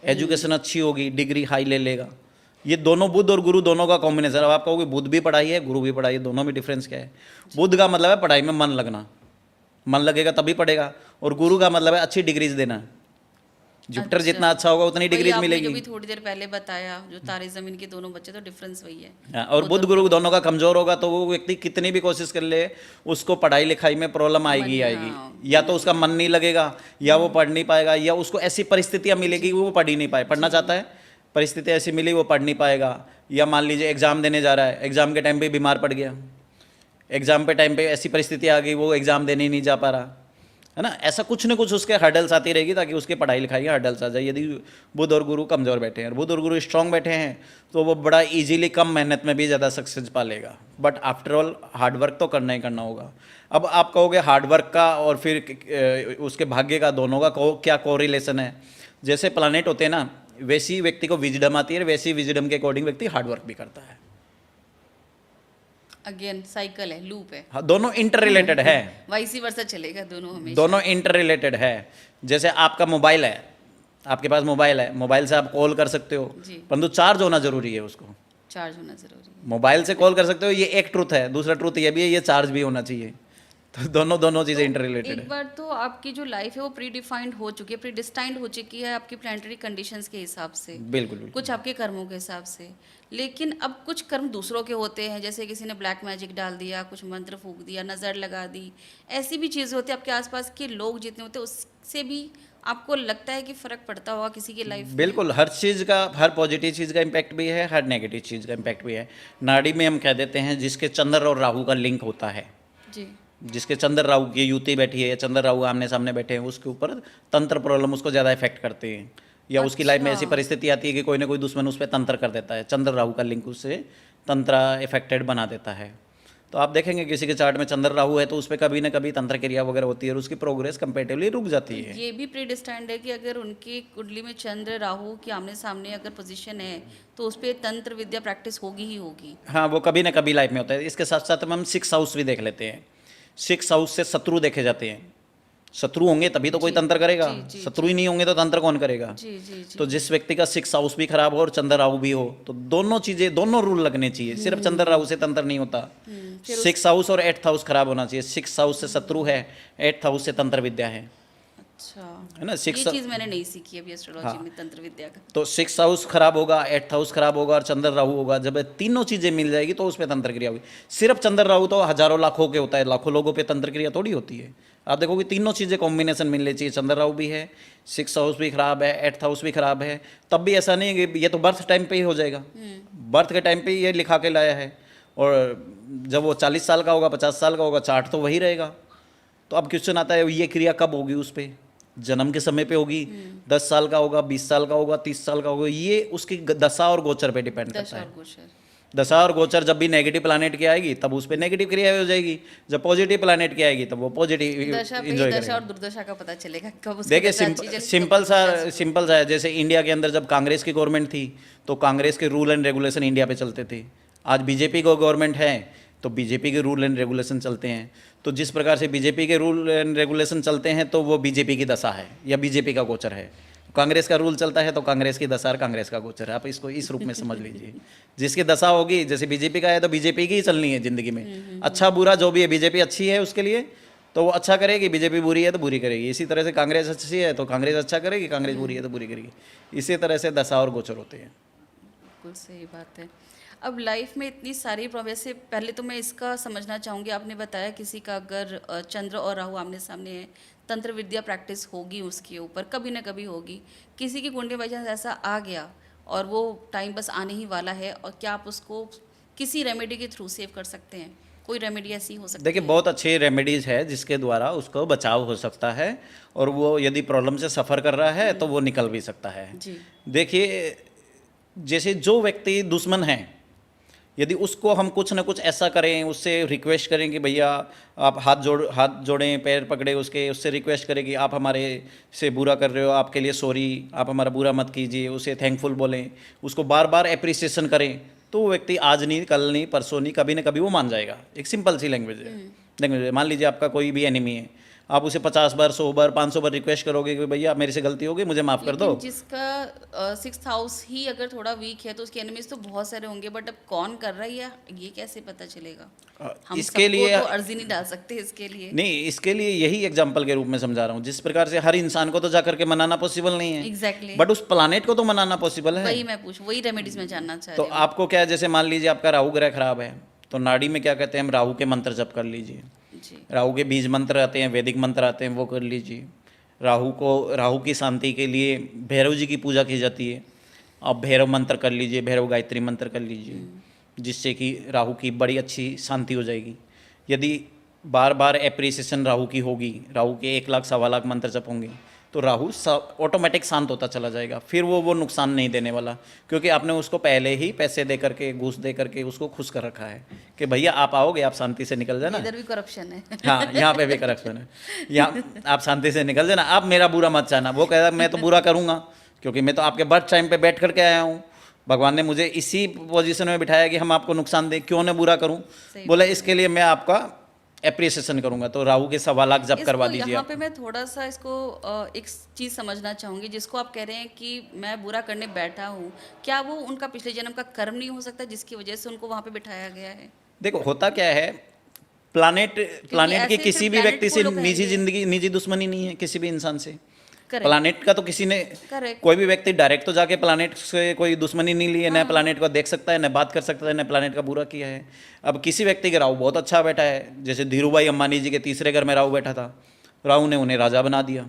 Speaker 1: एजुकेशन अच्छी होगी, डिग्री हाई ले लेगा। ये दोनों बुध और गुरु दोनों का कॉम्बिनेशन। अब आप कहोगे बुध भी पढ़ाई है गुरु भी पढ़ाई है, दोनों में डिफरेंस क्या है? बुध का मतलब है पढ़ाई में मन लगना, मन लगेगा तभी पढ़ेगा। और गुरु का मतलब है अच्छी डिग्रीज देना। जुपिटर जितना अच्छा होगा उतनी डिग्रीज
Speaker 2: जो
Speaker 1: मिलेगी।
Speaker 2: भी थोड़ी देर पहले बताया, जो तारे जमीन के दोनों बच्चे, तो डिफरेंस वही है।
Speaker 1: हाँ, और बुध गुरु दोनों का कमजोर होगा तो वो व्यक्ति कितनी भी कोशिश कर ले उसको पढ़ाई लिखाई में प्रॉब्लम आएगी आएगी। या तो उसका मन नहीं लगेगा, या वो पढ़ नहीं पाएगा, या उसको ऐसी परिस्थितियां मिलेगी वो पढ़ ही नहीं पाए। पढ़ना चाहता है, परिस्थिति ऐसी मिली वो पढ़ नहीं पाएगा। या मान लीजिए एग्जाम देने जा रहा है, एग्जाम के टाइम पे बीमार पड़ गया, एग्जाम पे टाइम पे ऐसी परिस्थिति आ गई वो एग्जाम देने ही नहीं जा पा रहा है ना। ऐसा कुछ न कुछ उसके हर्डल्स आती रहेगी ताकि उसके पढ़ाई लिखाई के हर्डल्स आ जाए। यदि बुध और गुरु कमज़ोर बैठे हैं और बुध और गुरु स्ट्रांग बैठे हैं तो वो बड़ा इजीली कम मेहनत में भी ज़्यादा सक्सेस पा लेगा। बट आफ्टर ऑल हार्डवर्क तो करना ही करना होगा। अब आप कहोगे हार्डवर्क का और फिर उसके भाग्य का, दोनों का क्या कोरिलेशन है? जैसे प्लानेट होते हैं ना वैसी व्यक्ति को विजडम आती है, वैसी विजडम के अकॉर्डिंग व्यक्ति हार्डवर्क भी करता है।
Speaker 2: अगेन साइकिल है, लूप है।
Speaker 1: हाँ, दोनों इंटर रिलेटेड है,
Speaker 2: वाइसी वर्सा चलेगा दोनों हमेशा।
Speaker 1: दोनों इंटर रिलेटेड है। जैसे आपका मोबाइल है, आपके पास मोबाइल है, मोबाइल से आप कॉल कर सकते हो
Speaker 2: जी।
Speaker 1: परंतु चार्ज होना जरूरी है उसको।
Speaker 2: चार्ज होना जरूरी है।
Speaker 1: मोबाइल से कॉल कर सकते हो, ये एक ट्रुथ है। दूसरा ट्रुथ ये भी है, ये चार्ज भी होना चाहिए। तो दोनों चीज़ें इंटर रिलेटेड
Speaker 2: एक
Speaker 1: है।
Speaker 2: बार तो आपकी जो लाइफ है वो प्री डिफाइंड हो चुकी है, प्री डिस्टाइंड हो चुकी है आपकी प्लानिटरी कंडीशंस के हिसाब से,
Speaker 1: बिल्कुल बिल्कुल।
Speaker 2: कुछ आपके कर्मों के हिसाब से। लेकिन अब कुछ कर्म दूसरों के होते हैं, जैसे किसी ने ब्लैक मैजिक डाल दिया, कुछ मंत्र फूंक दिया, नज़र लगा दी, ऐसी भी चीज़ें होती हैं। आपके आसपास के लोग जितने होते हैं उससे भी आपको लगता है कि फ़र्क पड़ता होगा किसी की लाइफ में।
Speaker 1: बिल्कुल, हर चीज़ का, हर पॉजिटिव चीज़ का इम्पैक्ट भी है, हर नेगेटिव चीज़ का इम्पैक्ट भी है। नाड़ी में हम कह देते हैं जिसके चंद्र और राहु का लिंक होता है,
Speaker 2: जी।
Speaker 1: जिसके चंद्र राहु की युति बैठी है या चंद्र राहु आमने सामने बैठे हैं, उसके ऊपर तंत्र प्रॉब्लम उसको ज़्यादा इफेक्ट करते हैं। या उसकी लाइफ में ऐसी परिस्थिति आती है कि कोई ना कोई दुश्मन उस पर तंत्र कर देता है। चंद्र राहु का लिंक उससे तंत्र इफेक्टेड बना देता है। तो आप देखेंगे किसी के चार्ट में चंद्र राहु है तो उस पर कभी ना कभी तंत्र क्रिया वगैरह होती है और उसकी प्रोग्रेस कंपेरेटिवली रुक जाती है।
Speaker 2: ये भी प्री डिस्टाइंड है कि अगर उनकी कुंडली में चंद्र राहु के आमने सामने अगर पोजीशन है तो उस पर तंत्र विद्या प्रैक्टिस होगी ही होगी।
Speaker 1: हाँ, वो कभी ना कभी लाइफ में होता है। इसके साथ साथ हम 6 हाउस भी देख लेते हैं। 6 हाउस से शत्रु देखे जाते हैं। शत्रु होंगे तभी तो कोई तंत्र करेगा, शत्रु ही नहीं होंगे तो तंत्र कौन करेगा।
Speaker 2: जी जी जी।
Speaker 1: तो जिस व्यक्ति का 6th हाउस भी खराब हो और चंद्र राहु भी हो तो दोनों चीजें, दोनों रूल लगने चाहिए। सिर्फ चंद्र राहु से तंत्र नहीं होता। 6th हाउस और 8th हाउस खराब होना चाहिए। 6th हाउस से शत्रु है, 8th हाउस से तंत्र विद्या है
Speaker 2: अच्छा,
Speaker 1: है ना।
Speaker 2: ये
Speaker 1: 6th,
Speaker 2: चीज मैंने नहीं सीखी अभी एस्ट्रोलॉजी में, तंत्र विद्या का।
Speaker 1: तो 6th हाउस खराब होगा, 8th हाउस खराब होगा और चंद्र राहु होगा। जब ये तीनों चीजें मिल जाएगी तो उसमें तंत्र क्रिया होगी। सिर्फ चंद्र राहु तो हजारों लाखों के होता है, लाखों लोगों पे तंत्र क्रिया थोड़ी होती है। आप देखोगे तीनों चीजें कॉम्बिनेशन मिलनी चाहिए। चंद्र राहु भी है, 6th हाउस भी खराब है, 8th हाउस भी खराब है, तब भी ऐसा नहीं है कि ये तो बर्थ टाइम पे ही हो जाएगा। बर्थ के टाइम पे ही ये लिखा के लाया है और जब वो 40 साल का होगा, 50 साल का होगा, चार्ट तो वही रहेगा। तो अब क्वेश्चन आता है ये क्रिया कब होगी, उस पर जन्म के समय पे होगी, 10 साल का होगा, 20 साल का होगा, 30 साल का होगा, ये उसकी दशा और गोचर पे डिपेंड करता
Speaker 2: दशा
Speaker 1: है।
Speaker 2: और गोचर।
Speaker 1: दशा और गोचर जब भी नेगेटिव प्लानेट की आएगी तब उस पर नेगेटिव क्रिया हो जाएगी, जब पॉजिटिव प्लानेट की आएगी तब वो पॉजिटिव
Speaker 2: दशा पे ही
Speaker 1: एंजॉय
Speaker 2: दशा
Speaker 1: करेगा।
Speaker 2: और दुर्दशा का पता चलेगा कब उसकी
Speaker 1: देखिए
Speaker 2: दशा अच्छी चलेगी,
Speaker 1: सिंपल
Speaker 2: कब दशा
Speaker 1: सा सिंपल सा है। जैसे इंडिया के अंदर जब कांग्रेस की गवर्नमेंट थी तो कांग्रेस के रूल एंड रेगुलेशन इंडिया पे चलते थे। आज बीजेपी को गवर्नमेंट है तो बीजेपी के रूल एंड रेगुलेशन चलते हैं। तो जिस प्रकार से बीजेपी के रूल एंड रेगुलेशन चलते हैं तो वो बीजेपी की दशा है या बीजेपी का गोचर है। कांग्रेस का रूल चलता है तो कांग्रेस की दशा और कांग्रेस का गोचर है। आप इसको इस रूप में समझ लीजिए। जिसकी दशा होगी, जैसे बीजेपी का है तो बीजेपी की ही चलनी है जिंदगी में। अच्छा बुरा जो भी है, बीजेपी अच्छी है उसके लिए तो वो अच्छा करेगी, बीजेपी बुरी है तो बुरी करेगी। इसी तरह से कांग्रेस अच्छी है तो कांग्रेस अच्छा करेगी, कांग्रेस बुरी है तो बुरी करेगी। इसी तरह से दशा और गोचर होते हैं।
Speaker 2: बिल्कुल सही बात है। अब लाइफ में इतनी सारी प्रॉब्लम से पहले तो मैं इसका समझना चाहूँगी, आपने बताया किसी का अगर चंद्र और राहु आमने सामने है, तंत्र विद्या प्रैक्टिस होगी उसके ऊपर, कभी ना कभी होगी। किसी की कुंडली बाई चांस ऐसा आ गया और वो टाइम बस आने ही वाला है, और क्या आप उसको किसी रेमेडी के थ्रू सेव कर सकते हैं? कोई रेमेडी ऐसी हो सकती
Speaker 1: देखिए
Speaker 2: है?
Speaker 1: बहुत अच्छी रेमेडीज है जिसके द्वारा उसको बचाव हो सकता है और वो यदि प्रॉब्लम से सफ़र कर रहा है तो वो निकल भी सकता है।
Speaker 2: जी।
Speaker 1: देखिए जैसे जो व्यक्ति दुश्मन है, यदि उसको हम कुछ ना कुछ ऐसा करें, उससे रिक्वेस्ट करें कि भैया आप हाथ जोड़ें, पैर पकड़े उसके, उससे रिक्वेस्ट करें कि आप हमारे से बुरा कर रहे हो, आपके लिए सॉरी, आप हमारा बुरा मत कीजिए, उसे थैंकफुल बोलें, उसको बार बार एप्रिसिएशन करें, तो वो व्यक्ति आज नहीं, कल नहीं, परसों नहीं, कभी ना कभी वो मान जाएगा। एक सिंपल सी लैंग्वेज है। मान लीजिए आपका कोई भी एनिमी है, आप उसे 50 बार, 100 बार, 500 बार रिक्वेस्ट करोगे कि भैया मेरे से गलती हो गई, मुझे माफ़ कर दो।
Speaker 2: लेकिन जिसका 6th हाउस ही अगर थोड़ा वीक है तो उसके एनिमीज तो बहुत सारे होंगे, बट अब कौन कर रहा है ये कैसे पता चलेगा? हम
Speaker 1: इसके
Speaker 2: सबको
Speaker 1: लिए
Speaker 2: तो अर्जी नहीं डाल सकते इसके लिए।
Speaker 1: नहीं, इसके लिए यही एग्जाम्पल के रूप में समझा रहा हूँ। जिस प्रकार से हर इंसान को तो जा करके मनाना पॉसिबल नहीं है,
Speaker 2: एग्जैक्टली,
Speaker 1: बट उस प्लानेट को तो मनाना पॉसिबल है।
Speaker 2: वही रेमेडीज में जानना चाह
Speaker 1: तो
Speaker 2: रही हूँ।
Speaker 1: आपको क्या है, जैसे मान लीजिए आपका राहु ग्रह खराब है तो नाड़ी में क्या कहते हैं हम, राहु के मंत्र जप कर लीजिए।
Speaker 2: जी।
Speaker 1: राहु के बीज मंत्र आते हैं, वैदिक मंत्र आते हैं, वो कर लीजिए। राहु की शांति के लिए भैरव जी की पूजा की जाती है, आप भैरव मंत्र कर लीजिए, भैरव गायत्री मंत्र कर लीजिए, जिससे कि राहु की बड़ी अच्छी शांति हो जाएगी। यदि बार बार एप्रिसिएशन राहु की होगी, राहु के 1 लाख, 1.25 लाख मंत्र जप होंगे तो राहु ऑटोमेटिक शांत होता चला जाएगा। फिर वो नुकसान नहीं देने वाला, क्योंकि आपने उसको पहले ही पैसे दे करके, घूस दे करके उसको खुश कर रखा है कि भैया आप आओगे, आप शांति से निकल जाना।
Speaker 2: इधर भी करप्शन है।
Speaker 1: हाँ, यहाँ पे भी करप्शन है। यहाँ आप शांति से निकल जाना, आप मेरा बुरा मत चाहना। वो कह रहा मैं तो बुरा करूँगा क्योंकि मैं तो आपके बर्थ टाइम पे बैठ करके आया हूँ, भगवान ने मुझे इसी पोजीशन में बिठाया कि हम आपको नुकसान दें, क्यों ना बुरा करूँ। बोला इसके लिए मैं आपका एप्रिसिएशन करूंगा, तो राहु के 1.25 लाख जब करवा दीजिए।
Speaker 2: यहाँ पे मैं थोड़ा सा इसको एक चीज़ समझना चाहूँगी, जिसको आप कह रहे हैं कि मैं बुरा करने बैठा हूँ, क्या वो उनका पिछले जन्म का कर्म नहीं हो सकता जिसकी वजह से उनको वहाँ पे बिठाया गया है?
Speaker 1: देखो होता क्या है, प्लानेट की किसी भी व्यक्ति से निजी दुश्मनी नहीं है, किसी भी इंसान से। प्लानेट का तो किसी ने, कोई भी व्यक्ति डायरेक्ट तो जाके प्लानेट से कोई दुश्मनी नहीं ली है, न प्लानेट को देख सकता है, न बात कर सकता है, न प्लानेट का बुरा किया है। अब किसी व्यक्ति के राहु बहुत अच्छा बैठा है, जैसे धीरूभाई अंबानी जी के तीसरे घर में राहु बैठा था, राहु ने उन्हें राजा बना दिया।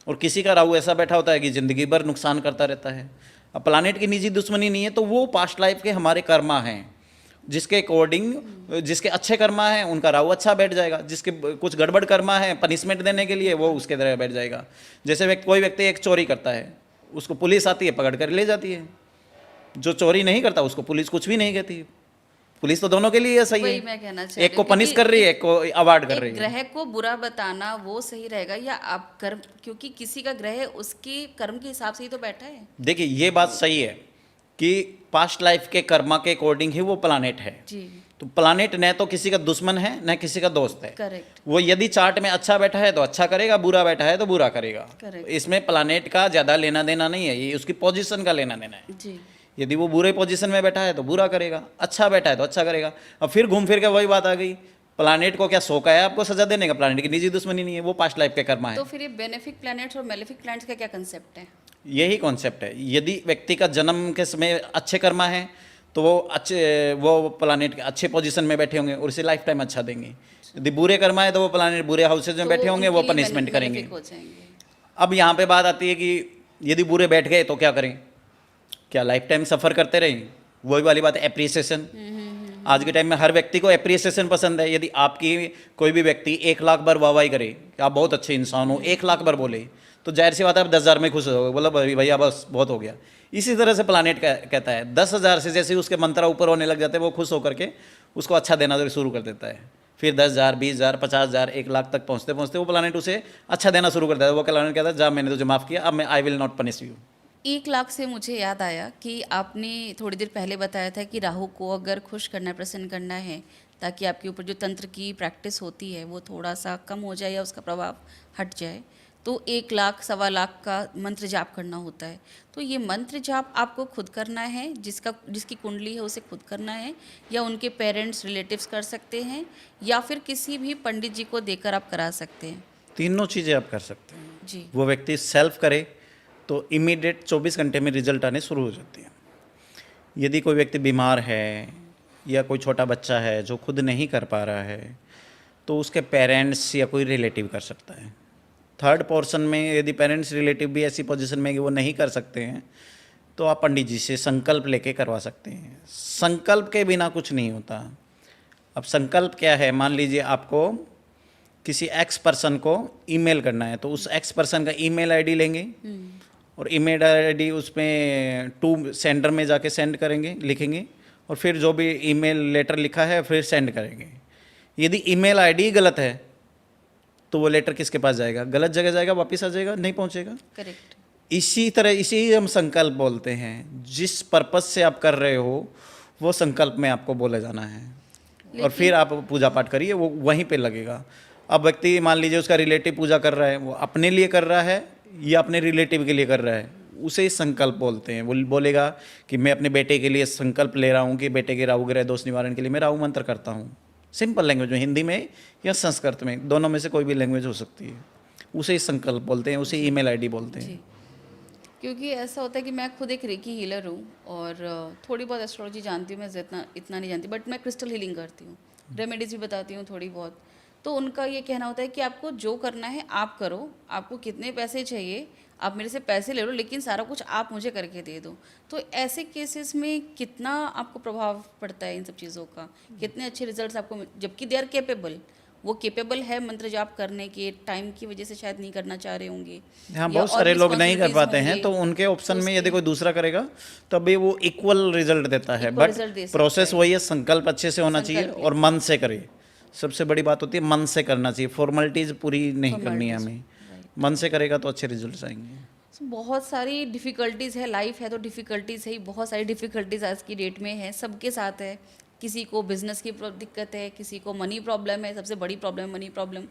Speaker 1: और किसी का राहु ऐसा बैठा होता है कि जिंदगी भर नुकसान करता रहता है। अब प्लानेट की निजी दुश्मनी नहीं है, तो वो पास्ट लाइफ के हमारे कर्मा हैं, जिसके अकॉर्डिंग, जिसके अच्छे कर्मा है उनका राहु अच्छा बैठ जाएगा, जिसके कुछ गड़बड़ कर्मा है पनिशमेंट देने के लिए, वो उसके तरह बैठ जाएगा। जैसे कोई व्यक्ति एक चोरी करता है, उसको पुलिस आती है, पकड़ कर ले जाती है। जो चोरी नहीं करता उसको पुलिस कुछ भी नहीं कहती। पुलिस तो दोनों के लिए सही है,
Speaker 2: मैं कहना
Speaker 1: एक को पनिश कर रही है, एक को अवार्ड कर रही है।
Speaker 2: ग्रह को बुरा बताना वो सही रहेगा या आप कर्म, क्योंकि किसी का ग्रह उसके कर्म के हिसाब से ही तो बैठा है।
Speaker 1: देखिए ये बात सही है कि पास्ट लाइफ के कर्मा के अकॉर्डिंग ही वो प्लानेट है।
Speaker 2: जी,
Speaker 1: तो प्लानेट न तो किसी का दुश्मन है न किसी का दोस्त है।
Speaker 2: करेक्ट,
Speaker 1: वो यदि चार्ट में अच्छा बैठा है तो अच्छा करेगा, बुरा बैठा है तो बुरा करेगा।
Speaker 2: Correct.
Speaker 1: इसमें प्लानेट का ज़्यादा लेना देना नहीं है, ये उसकी पोजीशन का लेना देना है।
Speaker 2: जी,
Speaker 1: यदि वो बुरे पोजीशन में बैठा है तो बुरा करेगा, अच्छा बैठा है तो अच्छा करेगा। अब फिर घूम फिर के वही बात आ गई, प्लानेट को क्या शौक है आपको सजा देने का? प्लानेट की निजी दुश्मनी नहीं है, वो पास्ट लाइफ के कर्मा है।
Speaker 2: तो फिर ये बेनिफिक प्लैनेट्स और मेलेफिक प्लैनेट्स का क्या कंसेप्ट है?
Speaker 1: यही कॉन्सेप्ट है। यदि व्यक्ति का जन्म के समय अच्छे कर्मा है तो वो प्लानेट के अच्छे पोजीशन में बैठे होंगे और उसे लाइफ टाइम अच्छा देंगे। यदि बुरे कर्मा है तो वो प्लानेट बुरे हाउसेज में
Speaker 2: तो
Speaker 1: बैठे होंगे, वो
Speaker 2: उनके लिए
Speaker 1: पनिशमेंट करेंगे।
Speaker 2: मेलेफिक हो जाएंगे।
Speaker 1: अब यहाँ पे बात आती है कि यदि बुरे बैठ गए तो क्या करें? क्या लाइफ टाइम सफ़र करते रहें? वही वाली बात है, एप्रिसिएशन। आज के टाइम में हर व्यक्ति को एप्रिसिएशन पसंद है। यदि आपकी कोई भी व्यक्ति 1 लाख बार वाहवाही करे कि आप बहुत अच्छे इंसान हो, 1 लाख बार बोले, तो जाहिर सी बात है आप 10,000 में खुश हो, बोला भैया बस बहुत हो गया। इसी तरह से प्लानेट कहता है 10,000 से जैसे ही उसके मंत्रा ऊपर होने लग जाते हैं, वो खुश होकर के उसको अच्छा देना शुरू कर देता है। फिर 10,000, 20,000, 50,000, 1 लाख तक पहुँचते पहुँचते वो प्लानेट उसे अच्छा देना शुरू कर देता है। वो प्लानेट कहता है जा मैंने तुझे माफ़ किया, अब मैं I will not punish you.
Speaker 2: 1 lakh से मुझे याद आया कि आपने थोड़ी देर पहले बताया था कि राहु को अगर खुश करना है, प्रसन्न करना है, ताकि आपके ऊपर जो तंत्र की प्रैक्टिस होती है वो थोड़ा सा कम हो जाए या उसका प्रभाव हट जाए, तो 1 लाख, 1.25 लाख का मंत्र जाप करना होता है। तो ये मंत्र जाप आपको खुद करना है, जिसकी कुंडली है उसे खुद करना है, या उनके पेरेंट्स, रिलेटिव्स कर सकते हैं, या फिर किसी भी पंडित जी को देकर आप करा सकते हैं?
Speaker 1: तीनों चीज़ें आप कर सकते हैं।
Speaker 2: जी,
Speaker 1: वो व्यक्ति सेल्फ करे तो इमीडिएट 24 घंटे में रिजल्ट आने शुरू हो जाते हैं। यदि कोई व्यक्ति बीमार है या कोई छोटा बच्चा है जो खुद नहीं कर पा रहा है, तो उसके पेरेंट्स या कोई रिलेटिव कर सकता है। थर्ड पोर्शन में यदि पेरेंट्स रिलेटिव भी ऐसी पोजीशन में कि वो नहीं कर सकते हैं, तो आप पंडित जी से संकल्प लेके करवा सकते हैं। संकल्प के बिना कुछ नहीं होता। अब संकल्प क्या है? मान लीजिए आपको किसी एक्स पर्सन को ईमेल करना है, तो उस एक्स पर्सन का ईमेल आईडी लेंगे और ईमेल आईडी उसमें टू सेंडर में जाके सेंड करेंगे, लिखेंगे, और फिर जो भी ईमेल लेटर लिखा है फिर सेंड करेंगे। यदि ईमेल आईडी गलत है तो वो लेटर किसके पास जाएगा? गलत जगह जाएगा, वापस आ जाएगा, नहीं पहुंचेगा।
Speaker 2: करेक्ट।
Speaker 1: इसी तरह इसी हम संकल्प बोलते हैं। जिस पर्पस से आप कर रहे हो वो संकल्प में आपको बोले जाना है, और फिर आप पूजा पाठ करिए, वो वहीं पे लगेगा। अब व्यक्ति मान लीजिए उसका रिलेटिव पूजा कर रहा है, वो अपने लिए कर रहा है या अपने रिलेटिव के लिए कर रहा है, उसे संकल्प बोलते हैं। वो बोलेगा कि मैं अपने बेटे के लिए संकल्प ले रहा हूँ कि बेटे के राहु ग्रह दोष निवारण के लिए मैं राहु मंत्र करता हूँ। सिंपल लैंग्वेज में, हिंदी में या संस्कृत में, दोनों में से कोई भी लैंग्वेज हो सकती है। उसे संकल्प बोलते हैं, उसे ईमेल आईडी बोलते हैं।
Speaker 2: जी, क्योंकि ऐसा होता है कि मैं खुद एक रेकी हीलर हूँ और थोड़ी बहुत एस्ट्रोलॉजी जानती हूँ, मैं इतना नहीं जानती, बट मैं क्रिस्टल हीलिंग करती हूँ, रेमेडीज भी बताती हूँ थोड़ी बहुत। तो उनका ये कहना होता है कि आपको जो करना है आप करो, आपको कितने पैसे चाहिए आप मेरे से पैसे ले लो, लेकिन सारा कुछ आप मुझे करके दे दो। तो ऐसे केसेस में कितना आपको प्रभाव पड़ता है इन सब चीज़ों का? कितने अच्छे रिजल्ट्स आपको जबकि दे आर केपेबल, वो केपेबल है मंत्र जाप करने के, टाइम की वजह से शायद नहीं करना चाह रहे होंगे,
Speaker 1: हाँ,
Speaker 2: या
Speaker 1: बहुत
Speaker 2: और
Speaker 1: सारे लोग नहीं कर
Speaker 2: responsibilities
Speaker 1: पाते हैं,
Speaker 2: होंगे,
Speaker 1: तो उनके ऑप्शन
Speaker 2: तो
Speaker 1: में यदि
Speaker 2: उसके-
Speaker 1: कोई दूसरा करेगा तभी वो इक्वल रिजल्ट देता है।
Speaker 2: Equal
Speaker 1: बट
Speaker 2: result दे सकता
Speaker 1: प्रोसेस
Speaker 2: है।
Speaker 1: वही है, संकल्प अच्छे से होना चाहिए
Speaker 2: संकल्प
Speaker 1: और मन से करे। सबसे बड़ी बात होती है मन से करना चाहिए, फॉर्मेलिटीज पूरी नहीं करनी है हमें। मन से करेगा तो अच्छे रिजल्ट आएंगे।
Speaker 2: बहुत सारी डिफ़िकल्टीज़ है, लाइफ है तो डिफ़िकल्टीज़ है ही, बहुत सारी डिफ़िकल्टीज़ आज की डेट में है, सबके साथ है। किसी को बिजनेस की दिक्कत है, किसी को मनी प्रॉब्लम है, सबसे बड़ी प्रॉब्लम है मनी प्रॉब्लम।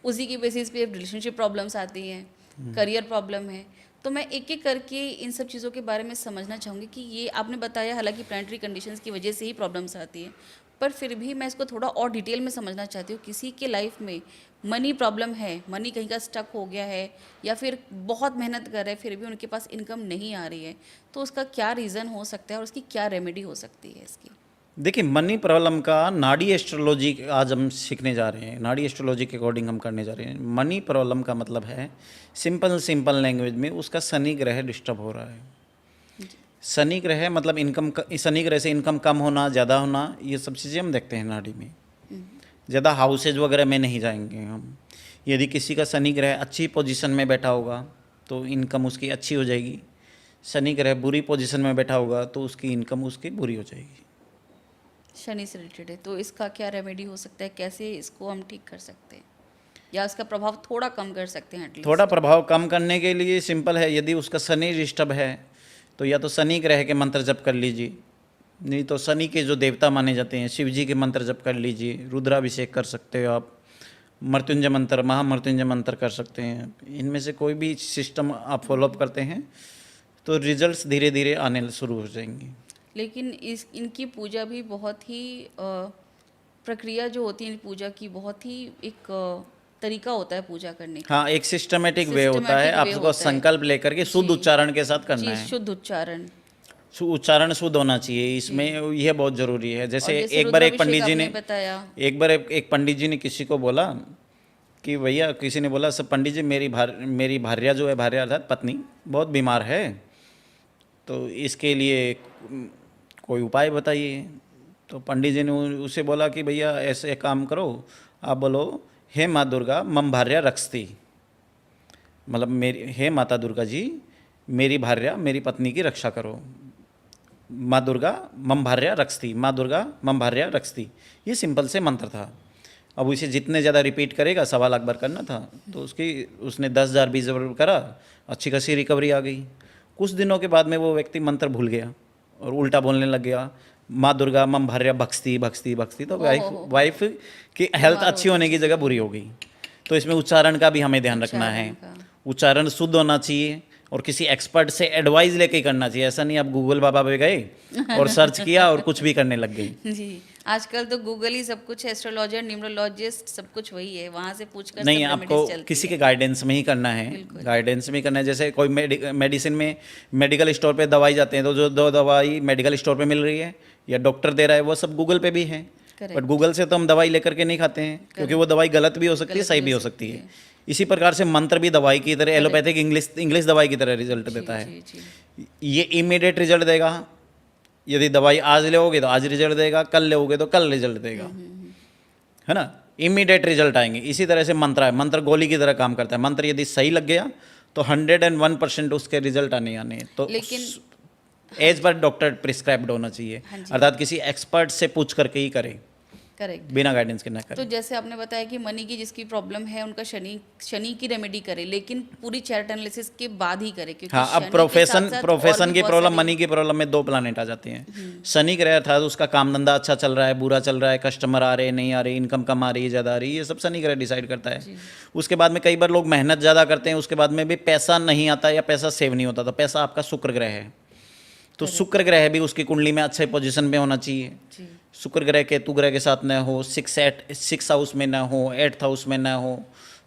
Speaker 2: उसी की बेसिस पे रिलेशनशिप प्रॉब्लम्स आती हैं, करियर प्रॉब्लम है। तो मैं एक एक करके इन सब चीज़ों के बारे में समझना चाहूँगी कि ये आपने बताया हालांकि प्लानेटरी कंडीशंस की वजह से ही प्रॉब्लम्स आती हैं, पर फिर भी मैं इसको थोड़ा और डिटेल में समझना चाहती हूँ। किसी के लाइफ में मनी प्रॉब्लम है, मनी कहीं का स्टक हो गया है, या फिर बहुत मेहनत कर रहे हैं फिर भी उनके पास इनकम नहीं आ रही है, तो उसका क्या रीज़न हो सकता है और उसकी क्या रेमेडी हो सकती है इसकी?
Speaker 1: देखिए, मनी प्रॉब्लम का नाड़ी एस्ट्रोलॉजी आज हम सीखने जा रहे हैं, नाड़ी एस्ट्रोलॉजी के अकॉर्डिंग हम करने जा रहे हैं। मनी प्रॉब्लम का मतलब है सिंपल लैंग्वेज में उसका शनि ग्रह डिस्टर्ब हो रहा है। शनि ग्रह मतलब इनकम, शनि ग्रह से इनकम कम होना, ज़्यादा होना, ये सब चीज़ें हम देखते हैं नाड़ी में। ज़्यादा हाउसेज वगैरह में नहीं जाएंगे हम। यदि किसी का शनि ग्रह अच्छी पोजीशन में बैठा होगा तो इनकम उसकी अच्छी हो जाएगी। शनि ग्रह बुरी पोजीशन में बैठा होगा तो उसकी इनकम उसकी बुरी हो जाएगी।
Speaker 2: शनि से रिलेटेड है, तो इसका क्या रेमेडी हो सकता है? कैसे इसको हम ठीक कर सकते हैं या इसका प्रभाव थोड़ा कम कर सकते हैं एटलीस्ट?
Speaker 1: थोड़ा प्रभाव कम करने के लिए सिंपल है, यदि उसका शनि डिस्टर्ब है तो या तो शनि ग्रह के मंत्र जप कर लीजिए, नहीं तो शनि के जो देवता माने जाते हैं शिव जी के मंत्र जप कर लीजिए, रुद्राभिषेक कर सकते हो आप, मृत्युंजय मंत्र, महामृत्युंजय मंत्र कर सकते हैं। इनमें से कोई भी सिस्टम आप फॉलोअप करते हैं तो रिजल्ट्स धीरे धीरे आने शुरू हो जाएंगे।
Speaker 2: लेकिन इनकी पूजा भी बहुत ही प्रक्रिया जो होती है पूजा की, बहुत ही एक तरीका होता है पूजा करने का।
Speaker 1: हाँ, एक सिस्टमेटिक वे होता है,
Speaker 2: Systematic way
Speaker 1: आपको
Speaker 2: होता है।
Speaker 1: संकल्प लेकर के शुद्ध
Speaker 2: जी।
Speaker 1: उच्चारण के साथ करना
Speaker 2: जी,
Speaker 1: है।
Speaker 2: शुद्ध उच्चारण।
Speaker 1: उच्चारण शुद्ध होना चाहिए, इसमें यह बहुत जरूरी है। जैसे
Speaker 2: और जैसे
Speaker 1: एक बार एक
Speaker 2: रुद्राभिषेक
Speaker 1: पंडित जी ने
Speaker 2: आपने बताया।
Speaker 1: एक पंडित जी ने किसी को बोला कि भैया, किसी ने बोला सब पंडित जी मेरी भार्या जो है, भार्या अर्थात पत्नी बहुत बीमार है, तो इसके लिए कोई उपाय बताइए। तो पंडित जी ने उसे बोला कि भैया ऐसे एक काम करो, आप बोलो हे माँ दुर्गा मम भार्या रक्षती, मतलब मेरी हे माता दुर्गा जी मेरी भार्या मेरी पत्नी की रक्षा करो। माँ दुर्गा मम भार्या रक्षती, माँ दुर्गा मम भार्या रक्षती, ये सिंपल से मंत्र था। अब उसे जितने ज़्यादा रिपीट करेगा, 1.25 लाख बार करना था, तो उसने 10,000 20,000 करा, अच्छी खासी रिकवरी आ गई। कुछ दिनों के बाद में वो व्यक्ति मंत्र भूल गया और उल्टा बोलने लग गया, माँ दुर्गा मम भार्या भक्ति भक्ति भक्ति, तो वाइफ की हेल्थ अच्छी होने की जगह बुरी हो गई। तो इसमें उच्चारण का भी हमें ध्यान रखना है, उच्चारण शुद्ध होना चाहिए और किसी एक्सपर्ट से एडवाइस लेके ही करना चाहिए। ऐसा नहीं आप गूगल बाबा पे गए और सर्च किया और कुछ भी करने लग गए।
Speaker 2: जी, आजकल तो गूगल ही सब कुछ, एस्ट्रोलॉजर, न्यूमरोलॉजिस्ट, सब कुछ वही है, वहाँ से पूछकर
Speaker 1: नहीं,
Speaker 2: सब
Speaker 1: आपको
Speaker 2: रेमेडीज चलती
Speaker 1: किसी
Speaker 2: है।
Speaker 1: के गाइडेंस में ही करना है, गाइडेंस में ही करना है। जैसे कोई मेडिसिन में मेडिकल स्टोर पे दवाई जाते हैं, तो जो दो दवाई मेडिकल स्टोर पे मिल रही है या डॉक्टर दे रहा है, वो सब गूगल पे भी है। बट गूगल से तो हम दवाई लेकर के नहीं खाते हैं, क्योंकि वो दवाई गलत भी हो सकती है, सही भी हो सकती है। इसी प्रकार से मंत्र भी दवाई की तरह, एलोपैथिक इंग्लिश दवाई की तरह रिजल्ट देता है।
Speaker 2: जी, जी।
Speaker 1: ये इमीडिएट रिजल्ट देगा, यदि दवाई आज लोगे तो आज रिजल्ट देगा, कल लोगे तो कल रिजल्ट देगा, है ना, इमीडिएट रिजल्ट आएंगे। इसी तरह से मंत्र है, मंत्र गोली की तरह काम करता है। मंत्र यदि सही लग गया तो 101% उसके रिजल्ट आने आने। तो
Speaker 2: लेकिन
Speaker 1: एज पर डॉक्टर प्रिस्क्राइब्ड होना चाहिए, अर्थात किसी एक्सपर्ट से पूछ करके ही करे,
Speaker 2: करेक्ट।
Speaker 1: बिना गाइडेंस के ना करे।
Speaker 2: तो जैसे आपने बताया कि मनी की जिसकी प्रॉब्लम है उनका शनि की रेमेडी करे, लेकिन पूरी चार्ट एनालिसिस के बाद ही करे, क्योंकि
Speaker 1: हाँ, अब
Speaker 2: शनि के
Speaker 1: प्रोफेशन
Speaker 2: साथ-साथ और
Speaker 1: प्रोफेशन
Speaker 2: भी
Speaker 1: की
Speaker 2: बहुत
Speaker 1: प्रॉब्लम,
Speaker 2: सारी-
Speaker 1: मनी की प्रॉब्लम में 2 प्लानेट आ जाते हैं। शनि ग्रह था तो उसका काम धंधा अच्छा चल रहा है, बुरा चल रहा है, कस्टमर आ रहे हैं नहीं आ रहे, इनकम कम आ रही है ज़्यादा आ रही है, ये सब शनि ग्रह डिसाइड करता है। उसके बाद में कई बार लोग मेहनत ज़्यादा करते हैं, उसके बाद में भी पैसा नहीं आता या पैसा सेव नहीं होता, तो पैसा आपका शुक्र ग्रह है। तो शुक्र ग्रह भी उसकी कुंडली में अच्छे पोजीशन में होना चाहिए।
Speaker 2: जी।
Speaker 1: शुक्र ग्रह केतु ग्रह के साथ न हो, 6 हाउस में न हो, 8th हाउस में न हो,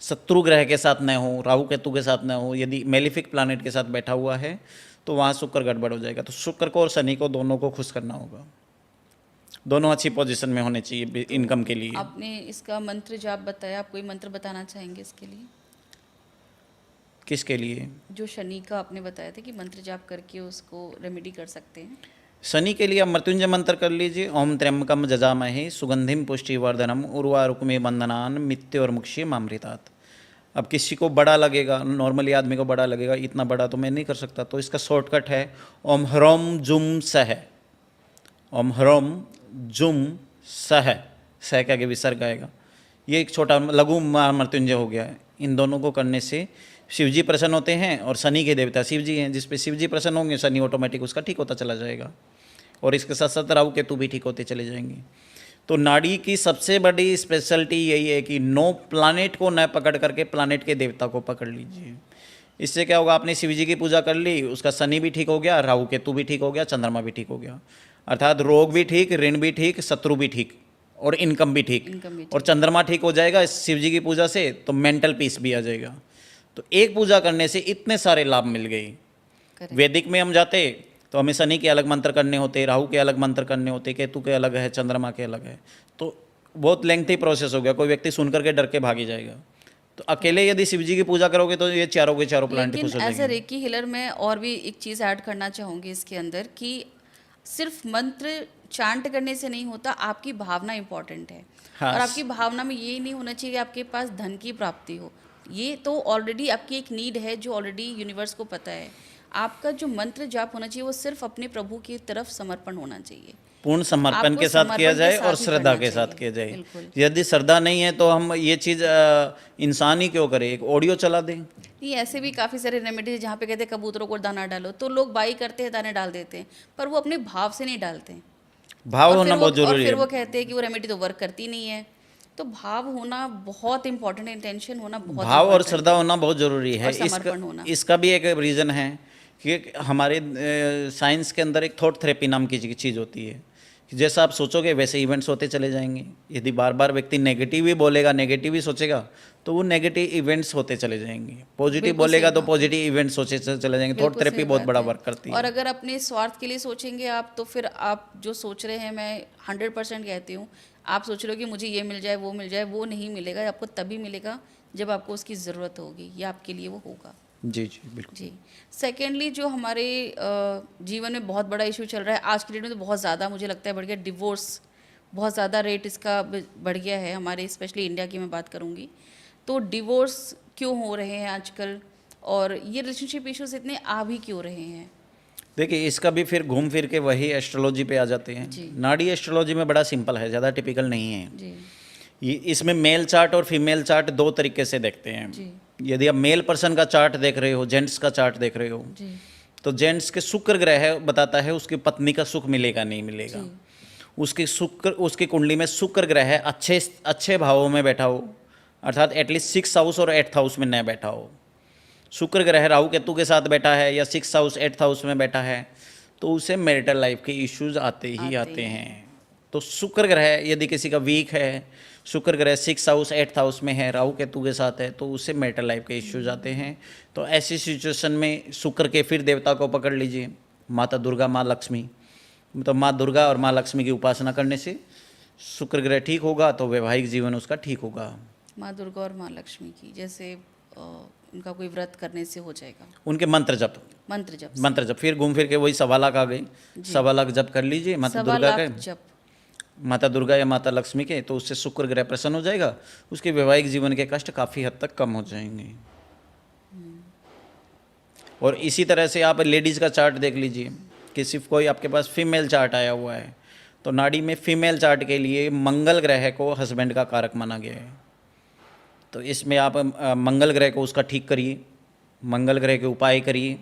Speaker 1: शत्रु ग्रह के साथ न हो, राहु केतु के साथ न हो, यदि मेलिफिक प्लानेट के साथ बैठा हुआ है तो वहाँ शुक्र गड़बड़ हो जाएगा। तो शुक्र को और शनि को दोनों को खुश करना होगा, दोनों अच्छी पोजीशन में होने चाहिए इनकम के लिए।
Speaker 2: आपने इसका मंत्र जाप बताया, आप कोई मंत्र बताना चाहेंगे इसके लिए?
Speaker 1: किसके लिए?
Speaker 2: जो शनि का आपने बताया था कि मंत्र जाप करके उसको रेमेडी कर सकते हैं।
Speaker 1: शनि के लिए आप मृत्युंजय मंत्र कर लीजिए, ओम त्र्यंबकम जजामहे सुगंधिम पुष्टिवर्धनम उर्वारुकमे बंधनान मृत्योर्मुक्षीयमामृतात्। अब किसी को बड़ा लगेगा, नॉर्मली आदमी को बड़ा लगेगा, इतना बड़ा तो मैं नहीं कर सकता, तो इसका शॉर्टकट है ओम ह्रोम जुम सह, ओम ह्रोम जुम सह, सह के आगे विसर्ग आएगा। ये एक छोटा लघु मृत्युंजय हो गया है। इन दोनों को करने से शिव जी प्रसन्न होते हैं, और शनि के देवता शिव जी हैं, जिस पे शिव जी प्रसन्न होंगे शनि ऑटोमेटिक उसका ठीक होता चला जाएगा, और इसके साथ साथ राहु केतु भी ठीक होते चले जाएंगे। तो नाड़ी की सबसे बड़ी स्पेशलिटी यही है कि 9 प्लानेट को न पकड़ करके प्लानेट के देवता को पकड़ लीजिए। इससे क्या होगा, आपने शिव जी की पूजा कर ली, उसका शनि भी ठीक हो गया, राहु केतु भी ठीक हो गया, चंद्रमा भी ठीक हो गया, अर्थात रोग भी ठीक, ऋण भी ठीक, शत्रु भी ठीक, और इनकम भी ठीक। और चंद्रमा ठीक हो जाएगा शिव जी की पूजा से, तो मेंटल पीस भी आ जाएगा। तो एक पूजा करने से इतने सारे लाभ मिल गए। वैदिक में हम जाते तो हमें शनि के अलग मंत्र करने होते, राहु के अलग मंत्र करने होते, केतु के अलग है, चंद्रमा के अलग है, तो बहुत लेंथी प्रोसेस हो गया, कोई व्यक्ति सुन करके डर के भागी जाएगा। तो अकेले यदि शिव जी की पूजा करोगे तो ये चारों के चारों प्लांट खुश हो
Speaker 2: लेकिन एज अ
Speaker 1: जाएंगे।
Speaker 2: रेकी हीलर मैं और भी एक चीज़ ऐड करना चाहूँगी इसके अंदर, कि सिर्फ मंत्र चांट करने से नहीं होता, आपकी भावना इंपॉर्टेंट है।
Speaker 1: हाँ।
Speaker 2: और आपकी भावना में ये नहीं होना चाहिए कि आपके पास धन की प्राप्ति हो, ये तो ऑलरेडी आपकी एक नीड है जो ऑलरेडी यूनिवर्स को पता है। आपका जो मंत्र जाप होना चाहिए वो सिर्फ अपने प्रभु की तरफ समर्पण होना चाहिए।
Speaker 1: पूर्ण समर्पण
Speaker 2: आपको
Speaker 1: के साथ किया
Speaker 2: समर्पण के
Speaker 1: जाए
Speaker 2: साथ
Speaker 1: और
Speaker 2: ही
Speaker 1: श्रद्धा
Speaker 2: करना
Speaker 1: के साथ
Speaker 2: चाहिए।
Speaker 1: किया जाए।
Speaker 2: बिल्कुल।
Speaker 1: यदि श्रद्धा नहीं है तो हम ये चीज़ इंसान ही क्यों करे, एक ऑडियो चला दें।
Speaker 2: नहीं, ऐसे भी काफ़ी सारे रेमेडीज जहाँ पे कहते हैं कबूतरों को दाना डालो, तो लोग बाई करते हैं, दाने डाल देते हैं, पर वो अपने भाव से नहीं डालते हैं।
Speaker 1: भाव
Speaker 2: और
Speaker 1: होना
Speaker 2: फिर
Speaker 1: बहुत
Speaker 2: और
Speaker 1: जरूरी
Speaker 2: फिर
Speaker 1: है।
Speaker 2: वो कहते हैं कि वो रेमेडी तो वर्क करती नहीं है। तो भाव होना बहुत इंपॉर्टेंट है, इंटेंशन होना बहुत
Speaker 1: भाव और
Speaker 2: important
Speaker 1: श्रद्धा
Speaker 2: है,
Speaker 1: होना बहुत जरूरी है।
Speaker 2: और समर्पण होना।
Speaker 1: इसका भी एक रीज़न है कि हमारे साइंस के अंदर एक थॉट थेरेपी नाम की चीज़ होती है कि जैसा आप सोचोगे वैसे इवेंट्स होते चले जाएंगे। यदि बार बार व्यक्ति नेगेटिव ही बोलेगा, नेगेटिव ही सोचेगा, तो वो नेगेटिव इवेंट्स होते चले जाएंगे। पॉजिटिव
Speaker 2: बिल्कुल
Speaker 1: बोलेगा
Speaker 2: सही
Speaker 1: तो
Speaker 2: बात है।
Speaker 1: पॉजिटिव इवेंट्स सोचे चले जाएंगे। थॉट
Speaker 2: बिल्कुल
Speaker 1: थेरेपी
Speaker 2: सही
Speaker 1: बहुत
Speaker 2: बात
Speaker 1: बड़ा
Speaker 2: है।
Speaker 1: वर्क करती
Speaker 2: और
Speaker 1: है।
Speaker 2: अगर अपने स्वार्थ के लिए सोचेंगे आप, तो फिर आप जो सोच रहे हैं, मैं 100% कहती हूँ, आप सोच रहे हो कि मुझे ये मिल जाए, वो नहीं मिलेगा। आपको तभी मिलेगा जब आपको उसकी ज़रूरत होगी, या आपके लिए वो होगा।
Speaker 1: जी जी बिल्कुल।
Speaker 2: जी। सेकेंडली, जो हमारे जीवन में बहुत बड़ा इशू चल रहा है आज की डेट में, तो बहुत ज़्यादा मुझे लगता है बढ़ गया, डिवोर्स। बहुत ज़्यादा रेट इसका बढ़ गया है हमारे, स्पेशली इंडिया की मैं बात करूँगी। तो डिवोर्स क्यों हो रहे हैं आजकल, और ये रिलेशनशिप इश्यूज इतने आ भी क्यों रहे हैं?
Speaker 1: देखिए, इसका भी फिर घूम फिर के वही एस्ट्रोलॉजी पे आ जाते हैं।
Speaker 2: जी।
Speaker 1: नाड़ी एस्ट्रोलॉजी में बड़ा सिंपल है, ज़्यादा टिपिकल नहीं है।
Speaker 2: जी।
Speaker 1: इसमें मेल चार्ट और फीमेल चार्ट दो तरीके से देखते हैं।
Speaker 2: जी।
Speaker 1: यदि आप मेल पर्सन का चार्ट देख रहे हो, जेंट्स का चार्ट देख रहे हो,
Speaker 2: जी।
Speaker 1: तो जेंट्स के शुक्र ग्रह बताता है उसकी पत्नी का सुख मिलेगा नहीं मिलेगा।
Speaker 2: जी।
Speaker 1: उसकी कुंडली में शुक्र ग्रह अच्छे अच्छे भावों में बैठा हो, अर्थात एटलीस्ट 6 हाउस और 8th हाउस में न बैठा हो। शुक्र ग्रह राहु केतु के साथ बैठा है या 6 हाउस 8th हाउस में बैठा है, तो उसे मैरिटल लाइफ के इश्यूज आते ही आते हैं। तो शुक्र ग्रह यदि किसी का वीक है, शुक्र ग्रह 6 हाउस 8th हाउस में है, राहु केतु के साथ है, तो उससे मैरिटल लाइफ के इश्यूज आते हैं। तो ऐसी सिचुएशन में शुक्र के फिर देवता को पकड़ लीजिए, माता दुर्गा, माँ लक्ष्मी। तो माँ दुर्गा और माँ लक्ष्मी की उपासना करने से शुक्र ग्रह ठीक होगा, तो वैवाहिक जीवन उसका ठीक होगा।
Speaker 2: माँ दुर्गा और माँ लक्ष्मी की, जैसे उनका कोई व्रत करने से हो जाएगा?
Speaker 1: उनके मंत्र जप,
Speaker 2: मंत्र जप।
Speaker 1: फिर घूम फिर के वही 1.25 लाख आ गई। 1.25 लाख जप कर लीजिए माता
Speaker 2: 1.25
Speaker 1: दुर्गा
Speaker 2: लाख
Speaker 1: के,
Speaker 2: जप।
Speaker 1: माता दुर्गा या माता लक्ष्मी के, तो उससे शुक्र ग्रह प्रसन्न हो जाएगा। उसके वैवाहिक जीवन के कष्ट काफ़ी हद तक कम हो जाएंगे। और इसी तरह से आप लेडीज़ का चार्ट देख लीजिए कि सिर्फ कोई आपके पास फीमेल चार्ट आया हुआ है, तो नाड़ी में फीमेल चार्ट के लिए मंगल ग्रह को हस्बैंड का कारक माना गया है। तो इसमें आप मंगल ग्रह को उसका ठीक करिए, मंगल ग्रह के उपाय करिए।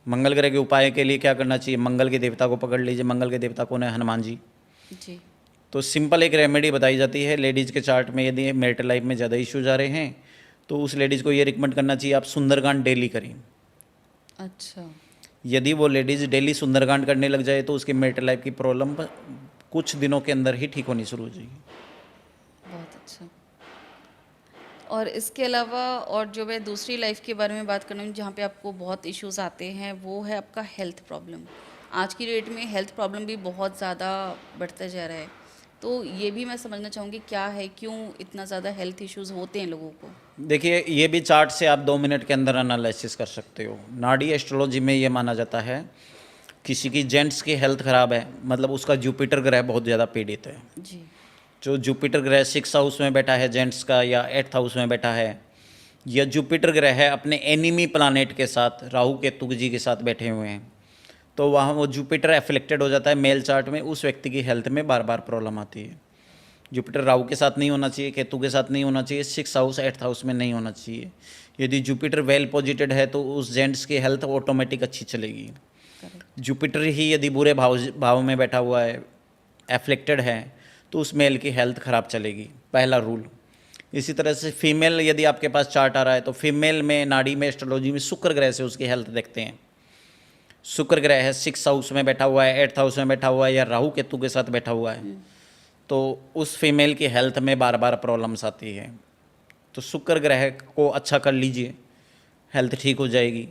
Speaker 1: मंगल ग्रह के उपाय के लिए क्या करना चाहिए? मंगल के देवता को पकड़ लीजिए। मंगल के देवता कौन है? हनुमान जी।
Speaker 2: जी।
Speaker 1: तो सिंपल एक रेमेडी बताई जाती है लेडीज़ के चार्ट में। यदि मैरिटल लाइफ में ज़्यादा इश्यूज आ रहे हैं, तो उस लेडीज़ को ये रिकमेंड करना चाहिए आप सुंदरकांड डेली करें।
Speaker 2: अच्छा।
Speaker 1: यदि वो लेडीज़ डेली सुंदरकांड करने लग जाए, तो उसकी मैरिटल लाइफ की प्रॉब्लम कुछ दिनों के अंदर ही ठीक होनी शुरू हो जाएगी।
Speaker 2: बहुत अच्छा। और इसके अलावा, और जो मैं दूसरी लाइफ के बारे में बात करना हूँ जहाँ पे आपको बहुत इश्यूज आते हैं, वो है आपका हेल्थ प्रॉब्लम। आज की डेट में हेल्थ प्रॉब्लम भी बहुत ज़्यादा बढ़ता जा रहा है, तो ये भी मैं समझना चाहूँगी क्या है, क्यों इतना ज़्यादा हेल्थ इश्यूज होते हैं लोगों को?
Speaker 1: देखिए, ये भी चार्ट से आप 2 मिनट के अंदर एनालिसिस कर सकते हो। नाड़ी एस्ट्रोलॉजी में ये माना जाता है किसी की जेंट्स की हेल्थ ख़राब है, मतलब उसका जुपिटर ग्रह बहुत ज़्यादा पीड़ित है।
Speaker 2: जी।
Speaker 1: जो जुपिटर ग्रह 6 हाउस में बैठा है जेंट्स का, या 8th हाउस में बैठा है, या जुपिटर ग्रह है अपने एनिमी प्लानेट के साथ, राहु केतु जी के साथ बैठे हुए हैं, तो वहाँ वो जुपिटर एफेक्टेड हो जाता है मेल चार्ट में। उस व्यक्ति की हेल्थ में बार बार प्रॉब्लम आती है। जुपिटर राहु के साथ नहीं होना चाहिए, केतु के साथ नहीं होना चाहिए, 6 हाउस 8th हाउस में नहीं होना चाहिए। यदि जुपिटर वेल पोजिटेड है, तो उस जेंट्स की हेल्थ ऑटोमेटिक अच्छी चलेगी। जुपिटर ही यदि बुरे भाव में बैठा हुआ है, एफ्लेक्टेड है, तो उस मेल की हेल्थ ख़राब चलेगी, पहला रूल। इसी तरह से फीमेल यदि आपके पास चार्ट आ रहा है, तो फीमेल में नाड़ी में एस्ट्रोलॉजी में शुक्र ग्रह से उसकी हेल्थ देखते हैं। शुक्र ग्रह है 6 हाउस में बैठा हुआ है, 8th हाउस में बैठा हुआ है, या राहु केतु के साथ बैठा हुआ है, तो उस फीमेल की हेल्थ में बार बार प्रॉब्लम्स आती है। तो शुक्र ग्रह को अच्छा कर लीजिए, हेल्थ ठीक हो जाएगी।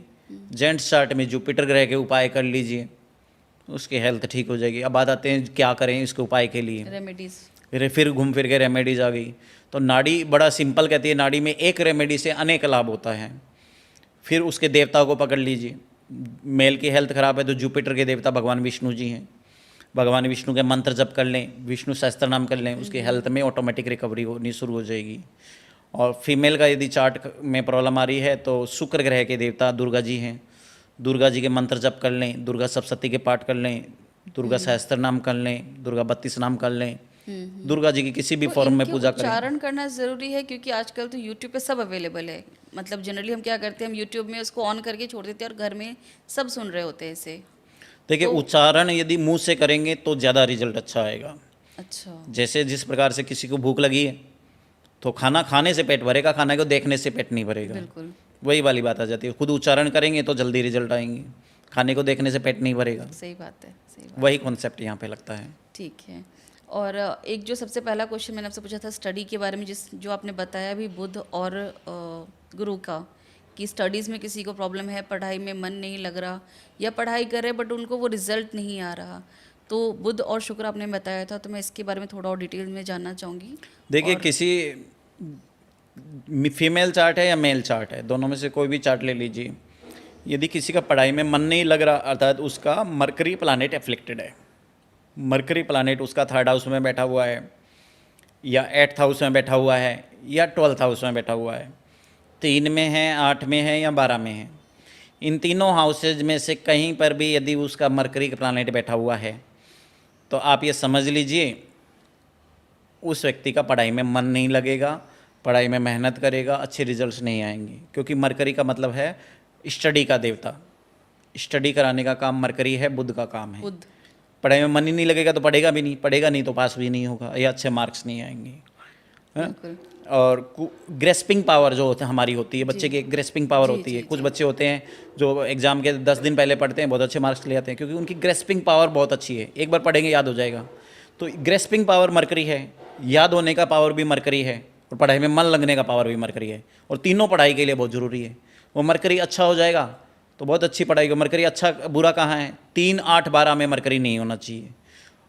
Speaker 1: जेंट्स चार्ट में जुपिटर ग्रह के उपाय कर लीजिए, उसकी हेल्थ ठीक हो जाएगी। अब बात आते हैं क्या करें इसके उपाय के लिए।
Speaker 2: रेमेडीज।
Speaker 1: फिर घूम फिर के रेमेडीज़ आ गई। तो नाड़ी बड़ा सिंपल कहती है, नाड़ी में एक रेमेडी से अनेक लाभ होता है। फिर उसके देवता को पकड़ लीजिए। मेल की हेल्थ ख़राब है, तो जुपिटर के देवता भगवान विष्णु जी हैं। भगवान विष्णु के मंत्र जप कर लें, विष्णु सहस्त्र नाम कर लें, उसकी हेल्थ में ऑटोमेटिक रिकवरी होनी शुरू हो जाएगी। और फीमेल का यदि चार्ट में प्रॉब्लम आ रही है, तो शुक्र ग्रह के देवता दुर्गा जी हैं, दुर्गा जी के मंत्र जप कर लें, दुर्गा सप्तशती के पाठ कर लें, दुर्गा सहस्त्र नाम कर लें, दुर्गा 32 नाम कर लें, दुर्गा जी की किसी भी
Speaker 2: तो
Speaker 1: फॉर्म में
Speaker 2: इनके
Speaker 1: पूजा करें।
Speaker 2: उच्चारण करना ज़रूरी है, क्योंकि आजकल तो यूट्यूब पे सब अवेलेबल है। मतलब जनरली हम क्या करते हैं, हम यूट्यूब में उसको ऑन करके छोड़ देते हैं और घर में सब सुन रहे होते हैं इसे।
Speaker 1: देखिए,
Speaker 2: तो
Speaker 1: उच्चारण यदि मुंह से करेंगे तो ज़्यादा रिजल्ट अच्छा आएगा।
Speaker 2: अच्छा।
Speaker 1: जैसे जिस प्रकार से किसी को भूख लगी है तो खाना खाने से पेट भरेगा, खाना को देखने से पेट नहीं भरेगा।
Speaker 2: बिल्कुल।
Speaker 1: वही वाली बात आ जाती है, खुद उच्चारण करेंगे तो जल्दी रिजल्ट आएंगे, खाने को देखने से पेट नहीं भरेगा।
Speaker 2: सही बात है, सही बात।
Speaker 1: वही कॉन्सेप्ट यहाँ पे लगता है।
Speaker 2: ठीक है। और एक जो सबसे पहला क्वेश्चन मैंने आपसे पूछा था स्टडी के बारे में, जो आपने बताया अभी बुध और गुरु का, कि स्टडीज़ में किसी को प्रॉब्लम है, पढ़ाई में मन नहीं लग रहा, या पढ़ाई कर रहे बट उनको वो रिजल्ट नहीं आ रहा, तो बुध और शुक्र आपने बताया था, तो मैं इसके बारे में थोड़ा और डिटेल में जानना चाहूँगी।
Speaker 1: देखिए, किसी फीमेल चार्ट है या मेल चार्ट है, दोनों में से कोई भी चार्ट ले लीजिए, यदि किसी का पढ़ाई में मन नहीं लग रहा, अर्थात उसका मरकरी प्लानेट एफ्लिक्टेड है, मरकरी प्लानेट उसका 3rd हाउस में बैठा हुआ है, या 8th हाउस में बैठा हुआ है, या 12th हाउस में बैठा हुआ है, 3 में है, 8 में है, या 12 में है, इन तीनों हाउसेज में से कहीं पर भी यदि उसका मरकरी का प्लानेट बैठा हुआ है, तो आप ये समझ लीजिए उस व्यक्ति का पढ़ाई में मन नहीं लगेगा, पढ़ाई में मेहनत करेगा, अच्छे रिजल्ट्स नहीं आएंगे। क्योंकि मरकरी का मतलब है स्टडी का देवता, स्टडी कराने का काम मरकरी है, बुध का काम है।
Speaker 2: बुध।
Speaker 1: पढ़ाई में मन ही नहीं लगेगा तो पढ़ेगा भी नहीं, पढ़ेगा नहीं तो पास भी नहीं होगा, या अच्छे मार्क्स नहीं आएंगे, है।
Speaker 2: बिल्कुल।
Speaker 1: और ग्रेस्पिंग पावर जो होती है हमारी होती है, बच्चे की ग्रेस्पिंग पावर होती है। कुछ बच्चे होते हैं जो एग्जाम के 10 दिन पहले पढ़ते हैं, बहुत अच्छे मार्क्स ले आते हैं, क्योंकि उनकी ग्रेस्पिंग पावर बहुत अच्छी है, एक बार पढ़ेंगे याद हो जाएगा। तो ग्रेस्पिंग पावर मरकरी है, याद होने का पावर भी मरकरी है, और पढ़ाई में मन लगने का पावर भी मरकरी है, और तीनों पढ़ाई के लिए बहुत ज़रूरी है। वो मरकरी अच्छा हो जाएगा तो बहुत अच्छी पढ़ाई हो। मरकरी अच्छा बुरा कहाँ है, 3, 8, 12 में मरकरी नहीं होना चाहिए,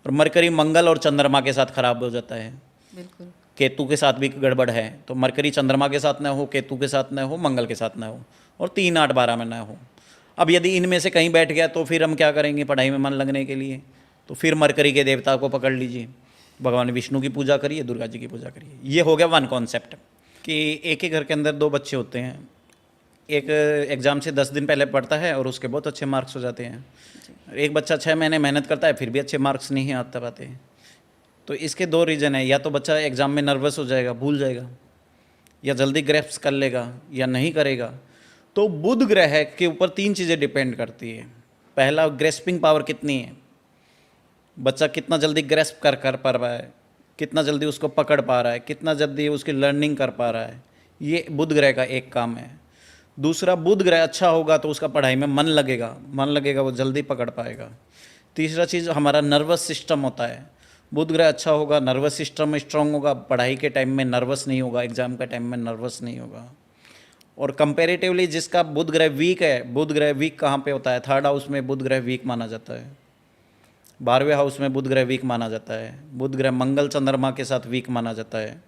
Speaker 1: और मरकरी मंगल और चंद्रमा के साथ खराब हो जाता है।
Speaker 2: बिल्कुल।
Speaker 1: केतु के साथ भी गड़बड़ है, तो मरकरी चंद्रमा के साथ ना हो, केतु के साथ ना हो, मंगल के साथ ना हो, और 3, 8, 12 में ना हो। अब यदि इनमें से कहीं बैठ गया तो फिर हम क्या करेंगे पढ़ाई में मन लगने के लिए, तो फिर मरकरी के देवता को पकड़ लीजिए, भगवान विष्णु की पूजा करिए, दुर्गा जी की पूजा करिए। ये हो गया वन कॉन्सेप्ट कि एक ही घर के अंदर 2 बच्चे होते हैं, एक एग्ज़ाम से 10 दिन पहले पढ़ता है और उसके बहुत अच्छे मार्क्स हो जाते हैं, एक बच्चा 6 महीने मेहनत करता है फिर भी अच्छे मार्क्स नहीं आते पाते। तो इसके 2 रीज़न है, या तो बच्चा एग्ज़ाम में नर्वस हो जाएगा, भूल जाएगा, या जल्दी ग्रेप्स कर लेगा या नहीं करेगा। तो बुध ग्रह के ऊपर 3 चीज़ें डिपेंड करती है। पहला, ग्रेस्पिंग पावर कितनी है, बच्चा कितना जल्दी ग्रेस्प कर पा रहा है, कितना जल्दी उसको पकड़ पा रहा है, कितना जल्दी उसकी लर्निंग कर पा रहा है, ये बुध ग्रह का एक काम है। दूसरा, बुध ग्रह अच्छा होगा तो उसका पढ़ाई में मन लगेगा, वो जल्दी पकड़ पाएगा। तीसरा चीज़ हमारा नर्वस सिस्टम होता है, बुध ग्रह अच्छा होगा, नर्वस सिस्टम स्ट्रांग होगा, पढ़ाई के टाइम में नर्वस नहीं होगा, एग्जाम के टाइम में नर्वस नहीं होगा। और कंपैरेटिवली जिसका बुध ग्रह वीक है, बुध ग्रह वीक कहाँ पे होता है, 3rd हाउस में बुध ग्रह वीक माना जाता है, 12वें हाउस में बुध ग्रह वीक माना जाता है, बुध ग्रह मंगल चंद्रमा के साथ वीक माना जाता है,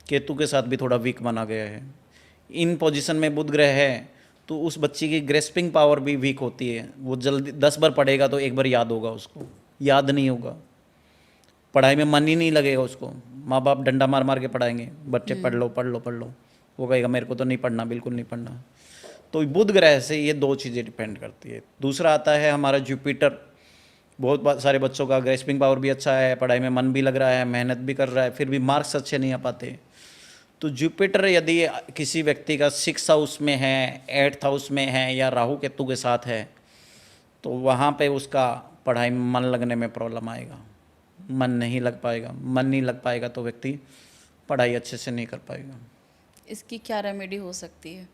Speaker 1: केतु के साथ भी थोड़ा वीक माना गया है। इन पोजीशन में बुध ग्रह है तो उस बच्चे की ग्रेस्पिंग पावर भी वीक होती है, वो जल्दी 10 बार पढ़ेगा तो एक बार याद होगा, उसको याद नहीं होगा, पढ़ाई में मन ही नहीं लगेगा उसको। माँ बाप डंडा मार मार के पढ़ाएंगे, बच्चे पढ़ लो पढ़ लो पढ़ लो, वो कहेगा मेरे को तो नहीं पढ़ना, बिल्कुल नहीं पढ़ना। तो बुध ग्रह से ये 2 चीज़ें डिपेंड करती है। दूसरा आता है हमारा जुपिटर, बहुत सारे बच्चों का ग्रेस्पिंग पावर भी अच्छा है, पढ़ाई में मन भी लग रहा है, मेहनत भी कर रहा है, फिर भी मार्क्स अच्छे नहीं आ पाते। तो जुपिटर यदि किसी व्यक्ति का 6th हाउस में है, 8th हाउस में है, या राहु केतु के साथ है, तो वहाँ पे उसका पढ़ाई में मन लगने में प्रॉब्लम आएगा, मन नहीं लग पाएगा तो व्यक्ति पढ़ाई अच्छे से नहीं कर पाएगा।
Speaker 2: इसकी क्या रेमेडी हो सकती है?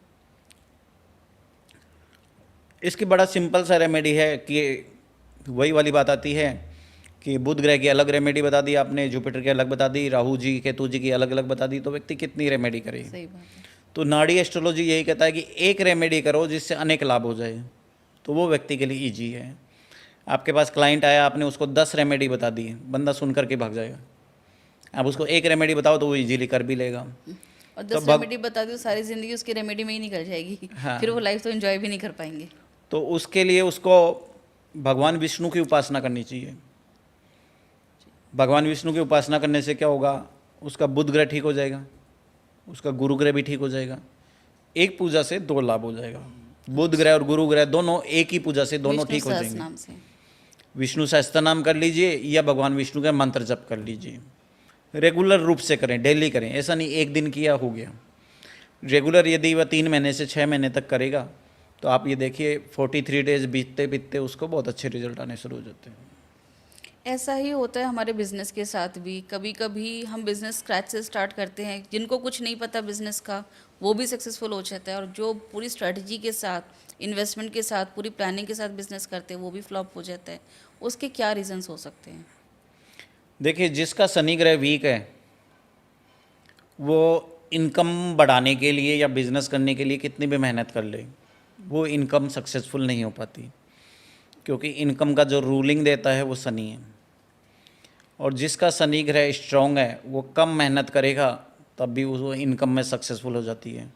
Speaker 1: इसकी बड़ा सिंपल सा रेमेडी है कि वही वाली बात आती है कि बुध ग्रह की अलग रेमेडी बता दी आपने, जुपिटर की अलग बता दी, राहु जी केतु जी की अलग अलग बता दी, तो व्यक्ति कितनी रेमेडी करे।
Speaker 2: सही बात है।
Speaker 1: तो नाड़ी एस्ट्रोलॉजी यही कहता है कि एक रेमेडी करो जिससे अनेक लाभ हो जाए, तो वो व्यक्ति के लिए ईजी है। आपके पास क्लाइंट आया, आपने उसको 10 रेमेडी बता दी, बंदा सुन करके भाग जाएगा। आप उसको एक रेमेडी बताओ तो वो इजीली कर भी लेगा।
Speaker 2: और 10 रेमेडी बता दो, सारी ज़िंदगी उसकी रेमेडी में ही निकल जाएगी।
Speaker 1: हाँ।
Speaker 2: फिर वो लाइफ तो एंजॉय भी नहीं कर पाएंगे।
Speaker 1: तो उसके लिए उसको भगवान विष्णु की उपासना करनी चाहिए। भगवान विष्णु की उपासना करने से क्या होगा, उसका बुध ग्रह ठीक हो जाएगा, उसका गुरु ग्रह भी ठीक हो जाएगा। एक पूजा से 2 लाभ हो जाएगा। बुध ग्रह और गुरु ग्रह दोनों एक ही पूजा से दोनों
Speaker 2: विष्णु
Speaker 1: ठीक हो
Speaker 2: सहस्त्र
Speaker 1: जाएंगे।
Speaker 2: नाम से।
Speaker 1: विष्णु सहस्त्र नाम कर लीजिए या भगवान विष्णु का मंत्र जप कर लीजिए। रेगुलर रूप से करें, डेली करें, ऐसा नहीं एक दिन किया हो गया। रेगुलर यदि वह 3 महीने से 6 महीने तक करेगा तो आप ये देखिए 43 डेज बीतते बीतते उसको बहुत अच्छे रिजल्ट आने शुरू हो जाते हैं।
Speaker 2: ऐसा ही होता है हमारे बिजनेस के साथ भी। कभी कभी हम बिजनेस स्क्रैच से स्टार्ट करते हैं, जिनको कुछ नहीं पता बिजनेस का वो भी सक्सेसफुल हो जाता है, और जो पूरी स्ट्रेटजी के साथ, इन्वेस्टमेंट के साथ, पूरी प्लानिंग के साथ बिजनेस करते हैं वो भी फ्लॉप हो जाता है। उसके क्या रीजंस हो सकते हैं?
Speaker 1: देखिए, जिसका शनि ग्रह वीक है वो इनकम बढ़ाने के लिए या बिजनेस करने के लिए कितनी भी मेहनत कर ले, वो इनकम सक्सेसफुल नहीं हो पाती, क्योंकि इनकम का जो रूलिंग देता है वो शनि है। और जिसका शनि ग्रह स्ट्रॉन्ग है वो कम मेहनत करेगा तब भी वो इनकम में सक्सेसफुल हो जाती है।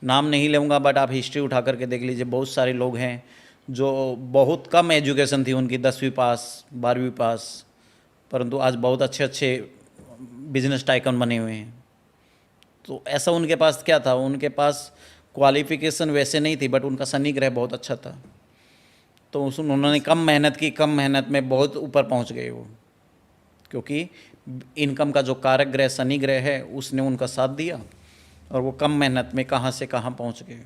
Speaker 1: नाम नहीं लूँगा बट आप हिस्ट्री उठा करके देख लीजिए, बहुत सारे लोग हैं जो बहुत कम एजुकेशन थी उनकी, 10वीं पास 12वीं पास, परंतु आज बहुत अच्छे अच्छे बिजनेस टाइकन बने हुए हैं। तो ऐसा उनके पास क्या था, उनके पास क्वालिफिकेशन वैसे नहीं थी बट उनका शनि ग्रह बहुत अच्छा था, तो उन्होंने कम मेहनत की, कम मेहनत में बहुत ऊपर पहुंच गए वो, क्योंकि इनकम का जो कारक ग्रह शनि ग्रह है उसने उनका साथ दिया और वो कम मेहनत में कहाँ से कहाँ पहुंच गए।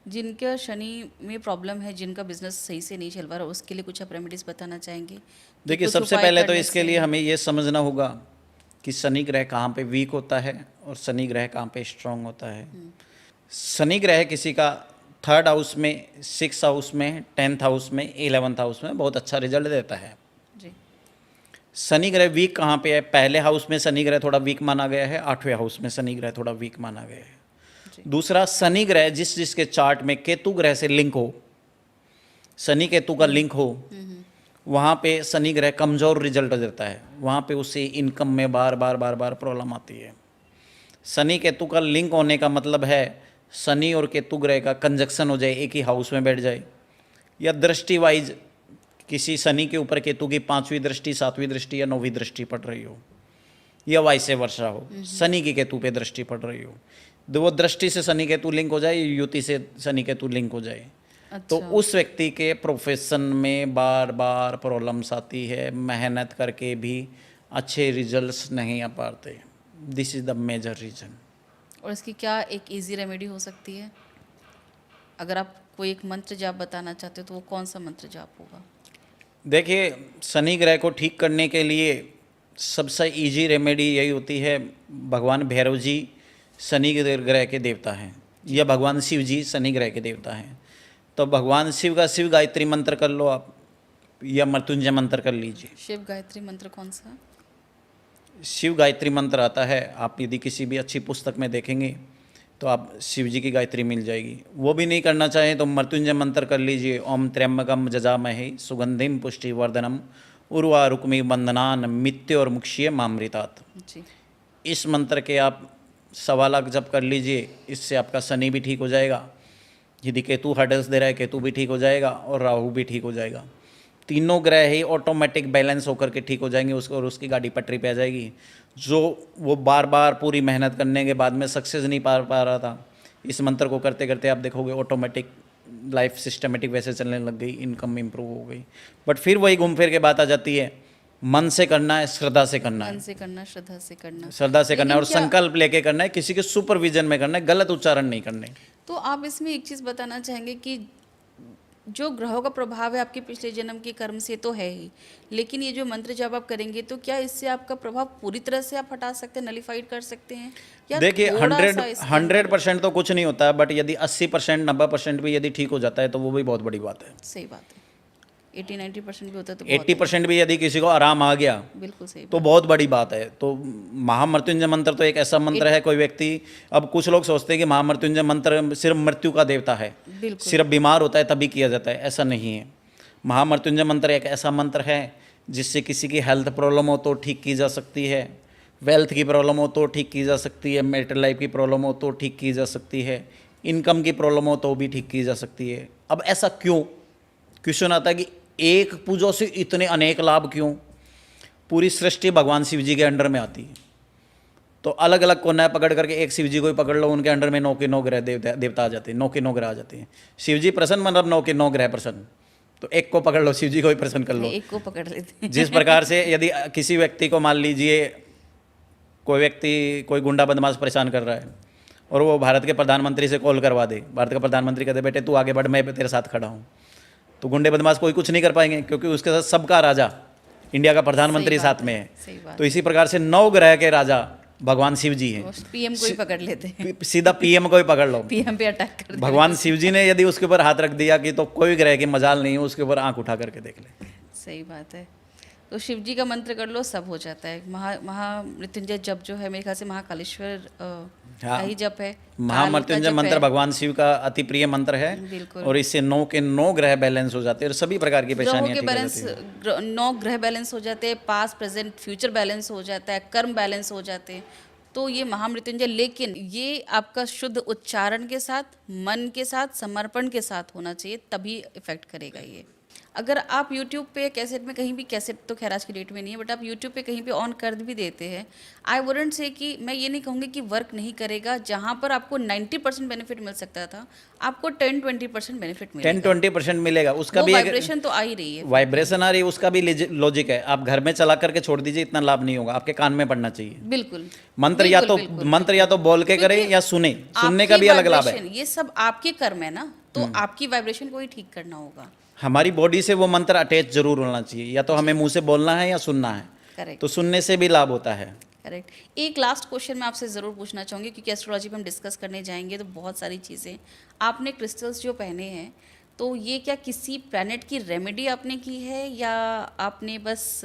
Speaker 2: जिनका शनि में प्रॉब्लम है, जिनका बिजनेस सही से नहीं चल पा रहा, उसके लिए कुछ आप रेमेडीज बताना चाहेंगे? कि
Speaker 1: देखिए,
Speaker 2: कुछ
Speaker 1: सबसे
Speaker 2: उपाय
Speaker 1: पहले तो
Speaker 2: करने
Speaker 1: इसके
Speaker 2: से-
Speaker 1: लिए हमें ये समझना होगा कि शनि ग्रह कहाँ पे वीक होता है और शनि ग्रह कहाँ पे स्ट्रांग होता है। शनि ग्रह किसी का 3rd हाउस में, 6th हाउस में, 10th हाउस में, 11th हाउस में बहुत अच्छा रिजल्ट देता है।
Speaker 2: जी।
Speaker 1: शनि ग्रह वीक कहाँ पे है? पहले हाउस में शनि ग्रह थोड़ा वीक माना गया है, 8वें हाउस में शनि ग्रह थोड़ा वीक माना गया है।
Speaker 2: जी।
Speaker 1: दूसरा, शनि ग्रह जिसके चार्ट में केतु ग्रह से लिंक हो, शनि केतु का लिंक हो, वहाँ पे शनि ग्रह कमज़ोर रिजल्ट देता है, वहाँ पे उसे इनकम में बार बार प्रॉब्लम आती है। शनि केतु का लिंक होने का मतलब है शनि और केतु ग्रह का कंजक्शन हो जाए, एक ही हाउस में बैठ जाए, या दृष्टि वाइज किसी शनि के ऊपर केतु की 5वीं दृष्टि, 7वीं दृष्टि या 9वीं दृष्टि पड़ रही हो, या वाइसे वर्षा हो, शनि की केतु पे दृष्टि पड़ रही हो, तो वो दृष्टि से शनि केतु लिंक हो जाए, युति से शनि केतु लिंक हो जाए, तो
Speaker 2: अच्छा।
Speaker 1: उस व्यक्ति के प्रोफेशन में बार बार प्रॉब्लम्स आती है, मेहनत करके भी अच्छे रिजल्ट्स नहीं आ पाते। This is the major reason.
Speaker 2: और इसकी क्या एक इजी रेमेडी हो सकती है? अगर आप कोई एक मंत्र जाप बताना चाहते हो तो वो कौन सा मंत्र जाप होगा?
Speaker 1: देखिए, शनि ग्रह को ठीक करने के लिए सबसे इजी रेमेडी यही होती है, भगवान भैरव जी शनि ग्रह के देवता हैं, या भगवान शिव जी शनि ग्रह के देवता हैं, तो भगवान शिव का शिव गायत्री मंत्र कर लो आप, या मृत्युंजय मंत्र कर लीजिए।
Speaker 2: शिव गायत्री मंत्र कौन सा?
Speaker 1: शिव गायत्री मंत्र आता है, आप यदि किसी भी अच्छी पुस्तक में देखेंगे तो आप शिव जी की गायत्री मिल जाएगी। वो भी नहीं करना चाहें तो मृत्युंजय मंत्र कर लीजिए, ओम त्र्यंबकम जजामहे सुगंधिम पुष्टिवर्धनम उर्वारुक्मि बंधनान मृत्योर्मुक्षीय मामृतात्।
Speaker 2: जी।
Speaker 1: इस मंत्र के आप 1.25 लाख जप कर लीजिए, इससे आपका शनि भी ठीक हो जाएगा, यदि केतु हर्डल्स दे रहा है केतु भी ठीक हो जाएगा और राहु भी ठीक हो जाएगा। तीनों ग्रह ही ऑटोमेटिक बैलेंस होकर के ठीक हो जाएंगे उसको, और उसकी गाड़ी पटरी पे आ जाएगी। जो वो बार बार पूरी मेहनत करने के बाद में सक्सेस नहीं पा रहा था, इस मंत्र को करते करते आप देखोगे ऑटोमेटिक लाइफ सिस्टमेटिक वैसे चलने लग गई, इनकम इंप्रूव हो गई। बट फिर वही घूम फिर के बात आ जाती है, मन से करना है, श्रद्धा से करना
Speaker 2: मन
Speaker 1: है,
Speaker 2: से करना, श्रद्धा से करना।
Speaker 1: श्रद्धा से करना है और
Speaker 2: लेकिन क्या-
Speaker 1: संकल्प लेके करना है, किसी के सुपरविजन में करना है, गलत उच्चारण नहीं करने।
Speaker 2: तो आप इसमें एक चीज़ बताना चाहेंगे कि जो ग्रहों का प्रभाव है आपके पिछले जन्म के कर्म से तो है ही, लेकिन ये जो मंत्र जब आप करेंगे तो क्या इससे आपका प्रभाव पूरी तरह से आप हटा सकते हैं, नलिफाइड कर सकते हैं, या
Speaker 1: देखिए,
Speaker 2: थोड़ा सा
Speaker 1: 100% तो कुछ नहीं होता है, बट यदि 80% 90% भी यदि ठीक हो जाता है तो वो भी बहुत बड़ी बात है।
Speaker 2: सही बात है। 80-90% भी होता है तो बहुत है।
Speaker 1: 80% भी यदि किसी को आराम आ गया
Speaker 2: बिल्कुल सही
Speaker 1: तो बहुत बड़ी बात है। तो महामृत्युंजय मंत्र तो एक ऐसा मंत्र है, कोई व्यक्ति, अब कुछ लोग सोचते हैं कि महामृत्युंजय मंत्र सिर्फ मृत्यु का देवता है,
Speaker 2: बिल्कुल।
Speaker 1: सिर्फ बीमार होता है तभी किया जाता है, ऐसा नहीं है। महामृत्युंजय मंत्र एक ऐसा मंत्र है जिससे किसी की हेल्थ प्रॉब्लम हो तो ठीक की जा सकती है, वेल्थ की प्रॉब्लम हो तो ठीक की जा सकती है, मैरिटल लाइफ की प्रॉब्लम हो तो ठीक की जा सकती है, इनकम की प्रॉब्लम हो तो भी ठीक की जा सकती है। अब ऐसा क्यों? क्वेश्चन आता है कि एक पूजा से इतने अनेक लाभ क्यों? पूरी सृष्टि भगवान शिव जी के अंडर में आती है, तो अलग अलग कोना पकड़ करके एक शिव जी को ही पकड़ लो, उनके अंडर में 9 के 9 ग्रह देवता आ जाते हैं, 9 के 9 ग्रह आ जाते हैं। शिव जी प्रसन्न मतलब 9 के 9 ग्रह प्रसन्न, तो एक को पकड़ लो, शिव जी को ही प्रसन्न कर लो।
Speaker 2: एक को पकड़ लेते हैं।
Speaker 1: जिस प्रकार से यदि किसी व्यक्ति को मान लीजिए कोई व्यक्ति कोई गुंडा बदमाश परेशान कर रहा है और वो भारत के प्रधानमंत्री से कॉल करवा दे, भारत का प्रधानमंत्री कहते बेटे तू आगे बढ़, मैं तेरे साथ खड़ा हूँ, तो गुंडे बदमाश कोई कुछ नहीं कर पाएंगे, क्योंकि उसके साथ सबका राजा इंडिया का प्रधानमंत्री
Speaker 2: सही बात
Speaker 1: साथ में
Speaker 2: है, सही
Speaker 1: है।
Speaker 2: बात
Speaker 1: तो इसी प्रकार से 9 ग्रह के राजा भगवान शिव जी हैं।
Speaker 2: पीएम को ही पकड़ लेते हैं,
Speaker 1: सीधा पीएम को ही पकड़ लो।
Speaker 2: पीएम पे अटैक कर देते
Speaker 1: भगवान शिव जी ने यदि उसके ऊपर हाथ रख दिया कि तो कोई ग्रह की मजाल नहीं है, उसके ऊपर आंख उठा करके देख ले।
Speaker 2: हैं। सही बात है। तो शिव जी का मंत्र कर लो, सब हो जाता है। महामृत्युंजय जप जो है मेरे ख्याल से महाकालेश्वर का ही जप है।
Speaker 1: महामृत्युंजय
Speaker 2: काल का जप
Speaker 1: मंत्र
Speaker 2: है।
Speaker 1: भगवान शिव का अति प्रिय मंत्र है,
Speaker 2: बिल्कुल।
Speaker 1: और इससे 9 के 9 ग्रह बैलेंस हो जाते हैं और सभी प्रकार की
Speaker 2: ग्रहों
Speaker 1: परेशानियां
Speaker 2: के
Speaker 1: ठीक हो
Speaker 2: बैलेंस,
Speaker 1: जाती हैं।
Speaker 2: 9 ग्रह बैलेंस हो जाते हैं, पास्ट प्रेजेंट फ्यूचर बैलेंस हो जाता है, कर्म बैलेंस हो जाते हैं। तो ये महामृत्युंजय, लेकिन ये आपका शुद्ध उच्चारण के साथ, मन के साथ, समर्पण के साथ होना चाहिए, तभी इफेक्ट करेगा ये। अगर आप YouTube पे कैसेट में कहीं भी, कैसेट तो खैर आज की डेट में नहीं है, बट आप YouTube पे कहीं पे ऑन कर भी देते हैं, आई वुडंट से कि मैं ये नहीं कहूँगी कि वर्क नहीं करेगा। जहाँ पर आपको 90% बेनिफिट मिल सकता था, आपको 10-20% बेनिफिट मिलेगा।
Speaker 1: 10-20% मिलेगा, उसका
Speaker 2: वो
Speaker 1: भी
Speaker 2: वाइब्रेशन तो आ ही रही है।
Speaker 1: वाइब्रेशन आ रही है, उसका भी लॉजिक है। आप घर में चला करके छोड़ दीजिए, इतना लाभ नहीं होगा, आपके कान में पड़ना चाहिए।
Speaker 2: बिल्कुल।
Speaker 1: मंत्र
Speaker 2: बिल्कुल,
Speaker 1: मंत्र या तो बोल के करें
Speaker 2: क्योंकि
Speaker 1: या सुने का
Speaker 2: आपकी
Speaker 1: भी अलग लाभ है।
Speaker 2: वाइब्रेशन, ये सब आपके कर्म है ना, तो आपकी वाइब्रेशन को ही ठीक करना होगा।
Speaker 1: हमारी बॉडी से वो मंत्र अटैच जरूर होना चाहिए, या तो हमें मुंह से बोलना है या सुनना है,
Speaker 2: करेक्ट,
Speaker 1: तो सुनने से भी लाभ होता है।
Speaker 2: करेक्ट। एक लास्ट क्वेश्चन मैं आपसे ज़रूर पूछना चाहूँगी, क्योंकि एस्ट्रोलॉजी पे हम डिस्कस करने जाएंगे तो बहुत सारी चीज़ें। आपने क्रिस्टल्स जो पहने हैं, तो ये क्या किसी प्लैनेट की रेमेडी आपने की है, या आपने बस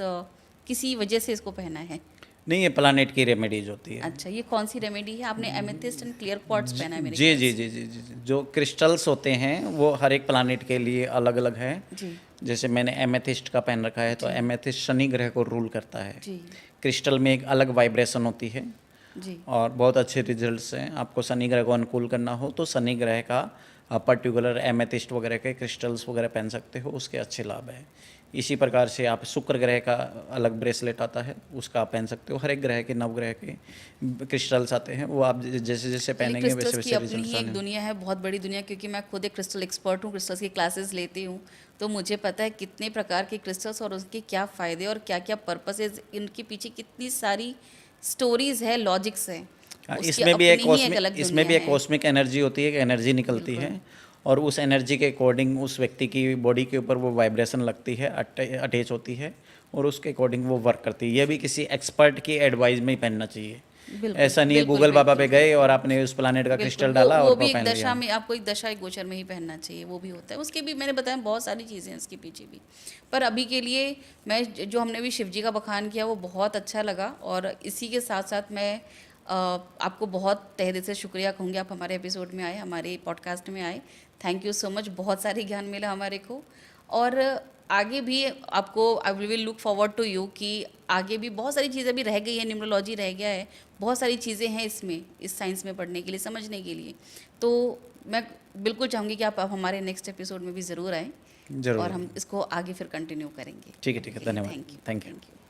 Speaker 2: किसी वजह से इसको पहना है?
Speaker 1: नहीं, ये प्लानेट की रेमेडीज होती है।
Speaker 2: अच्छा, ये कौन सी रेमेडी है? आपने एमेथिस्ट एंड क्लियर क्वार्ट्ज पहना है मेरे
Speaker 1: जी
Speaker 2: ख्याल
Speaker 1: जी
Speaker 2: से।
Speaker 1: जी जी जी जी। जो क्रिस्टल्स होते हैं वो हर एक प्लानेट के लिए अलग अलग है।
Speaker 2: जी
Speaker 1: जैसे मैंने एमेथिस्ट का पहन रखा है, तो एमेथिस्ट शनि ग्रह को रूल करता है।
Speaker 2: जी
Speaker 1: क्रिस्टल में एक अलग वाइब्रेशन होती है
Speaker 2: जी।
Speaker 1: और बहुत अच्छे रिजल्ट्स हैं। आपको शनि ग्रह को अनुकूल करना हो तो शनि ग्रह का पर्टिकुलर एमेथिस्ट वगैरह के क्रिस्टल्स वगैरह पहन सकते हो, उसके अच्छे लाभ हैं। इसी प्रकार से आप शुक्र ग्रह का अलग ब्रेसलेट आता है, उसका आप पहन सकते हो। हर एक ग्रह के नवग्रह के क्रिस्टल्स आते हैं, वो आप जैसे जैसे पहनेंगे वैसे
Speaker 2: क्रिस्टल्स की
Speaker 1: वैसे
Speaker 2: अपनी
Speaker 1: रिजल्ट्स
Speaker 2: ही एक
Speaker 1: आने।
Speaker 2: दुनिया है, बहुत बड़ी दुनिया, क्योंकि मैं खुद एक क्रिस्टल एक्सपर्ट हूँ, क्रिस्टल्स की क्लासेस लेती हूँ, तो मुझे पता है कितने प्रकार के क्रिस्टल्स और उसके क्या फ़ायदे और क्या क्या पर्पसेज, इनके पीछे कितनी सारी स्टोरीज है, लॉजिक्स है। उसकी
Speaker 1: इसमें भी एक
Speaker 2: अपनी ही
Speaker 1: कॉस्मिक
Speaker 2: अलग
Speaker 1: इसमें भी
Speaker 2: दुनिया
Speaker 1: एक
Speaker 2: है।
Speaker 1: कॉस्मिक एनर्जी होती है, एक एनर्जी निकलती है, और उस एनर्जी के अकॉर्डिंग उस व्यक्ति की बॉडी के ऊपर वो वाइब्रेशन लगती है, अटैच होती है, और उसके अकॉर्डिंग वो वर्क करती है। ये भी किसी एक्सपर्ट की एडवाइस में ही पहनना चाहिए।
Speaker 2: बिल्कुल,
Speaker 1: ऐसा नहीं है
Speaker 2: बिल्कुल,
Speaker 1: गूगल बाबा पे
Speaker 2: बिल्कुल,
Speaker 1: गए और आपने उस प्लानेट का
Speaker 2: बिल्कुल,
Speaker 1: क्रिस्टल डाला
Speaker 2: वो
Speaker 1: और
Speaker 2: भी
Speaker 1: वो
Speaker 2: एक
Speaker 1: पहन
Speaker 2: दशा
Speaker 1: लिया।
Speaker 2: में, आपको एक दशा एक गोचर में ही पहनना चाहिए, वो भी होता है। उसके भी मैंने बताया बहुत सारी चीज़ें हैं इसके पीछे भी। पर अभी के लिए मैं जो हमने भी शिव जी का बखान किया वो बहुत अच्छा लगा, और इसी के साथ साथ मैं आपको बहुत तहे दिल से शुक्रिया कहूँगी, आप हमारे एपिसोड में आए, हमारे पॉडकास्ट में आए। थैंक यू सो मच, बहुत सारी ज्ञान मिला हमारे को। और आगे भी आपको, I will look forward to you, कि आगे भी बहुत सारी चीज़ें भी रह गई है, न्यूमरोलॉजी रह गया है, बहुत सारी चीज़ें हैं इसमें, इस साइंस में पढ़ने के लिए, समझने के लिए। तो मैं बिल्कुल चाहूँगी कि आप हमारे नेक्स्ट एपिसोड में भी ज़रूर आएँ,
Speaker 1: जरूर।
Speaker 2: और हम इसको आगे फिर कंटिन्यू करेंगे।
Speaker 1: ठीक है, धन्यवाद।
Speaker 2: Thank you.
Speaker 1: Thank you.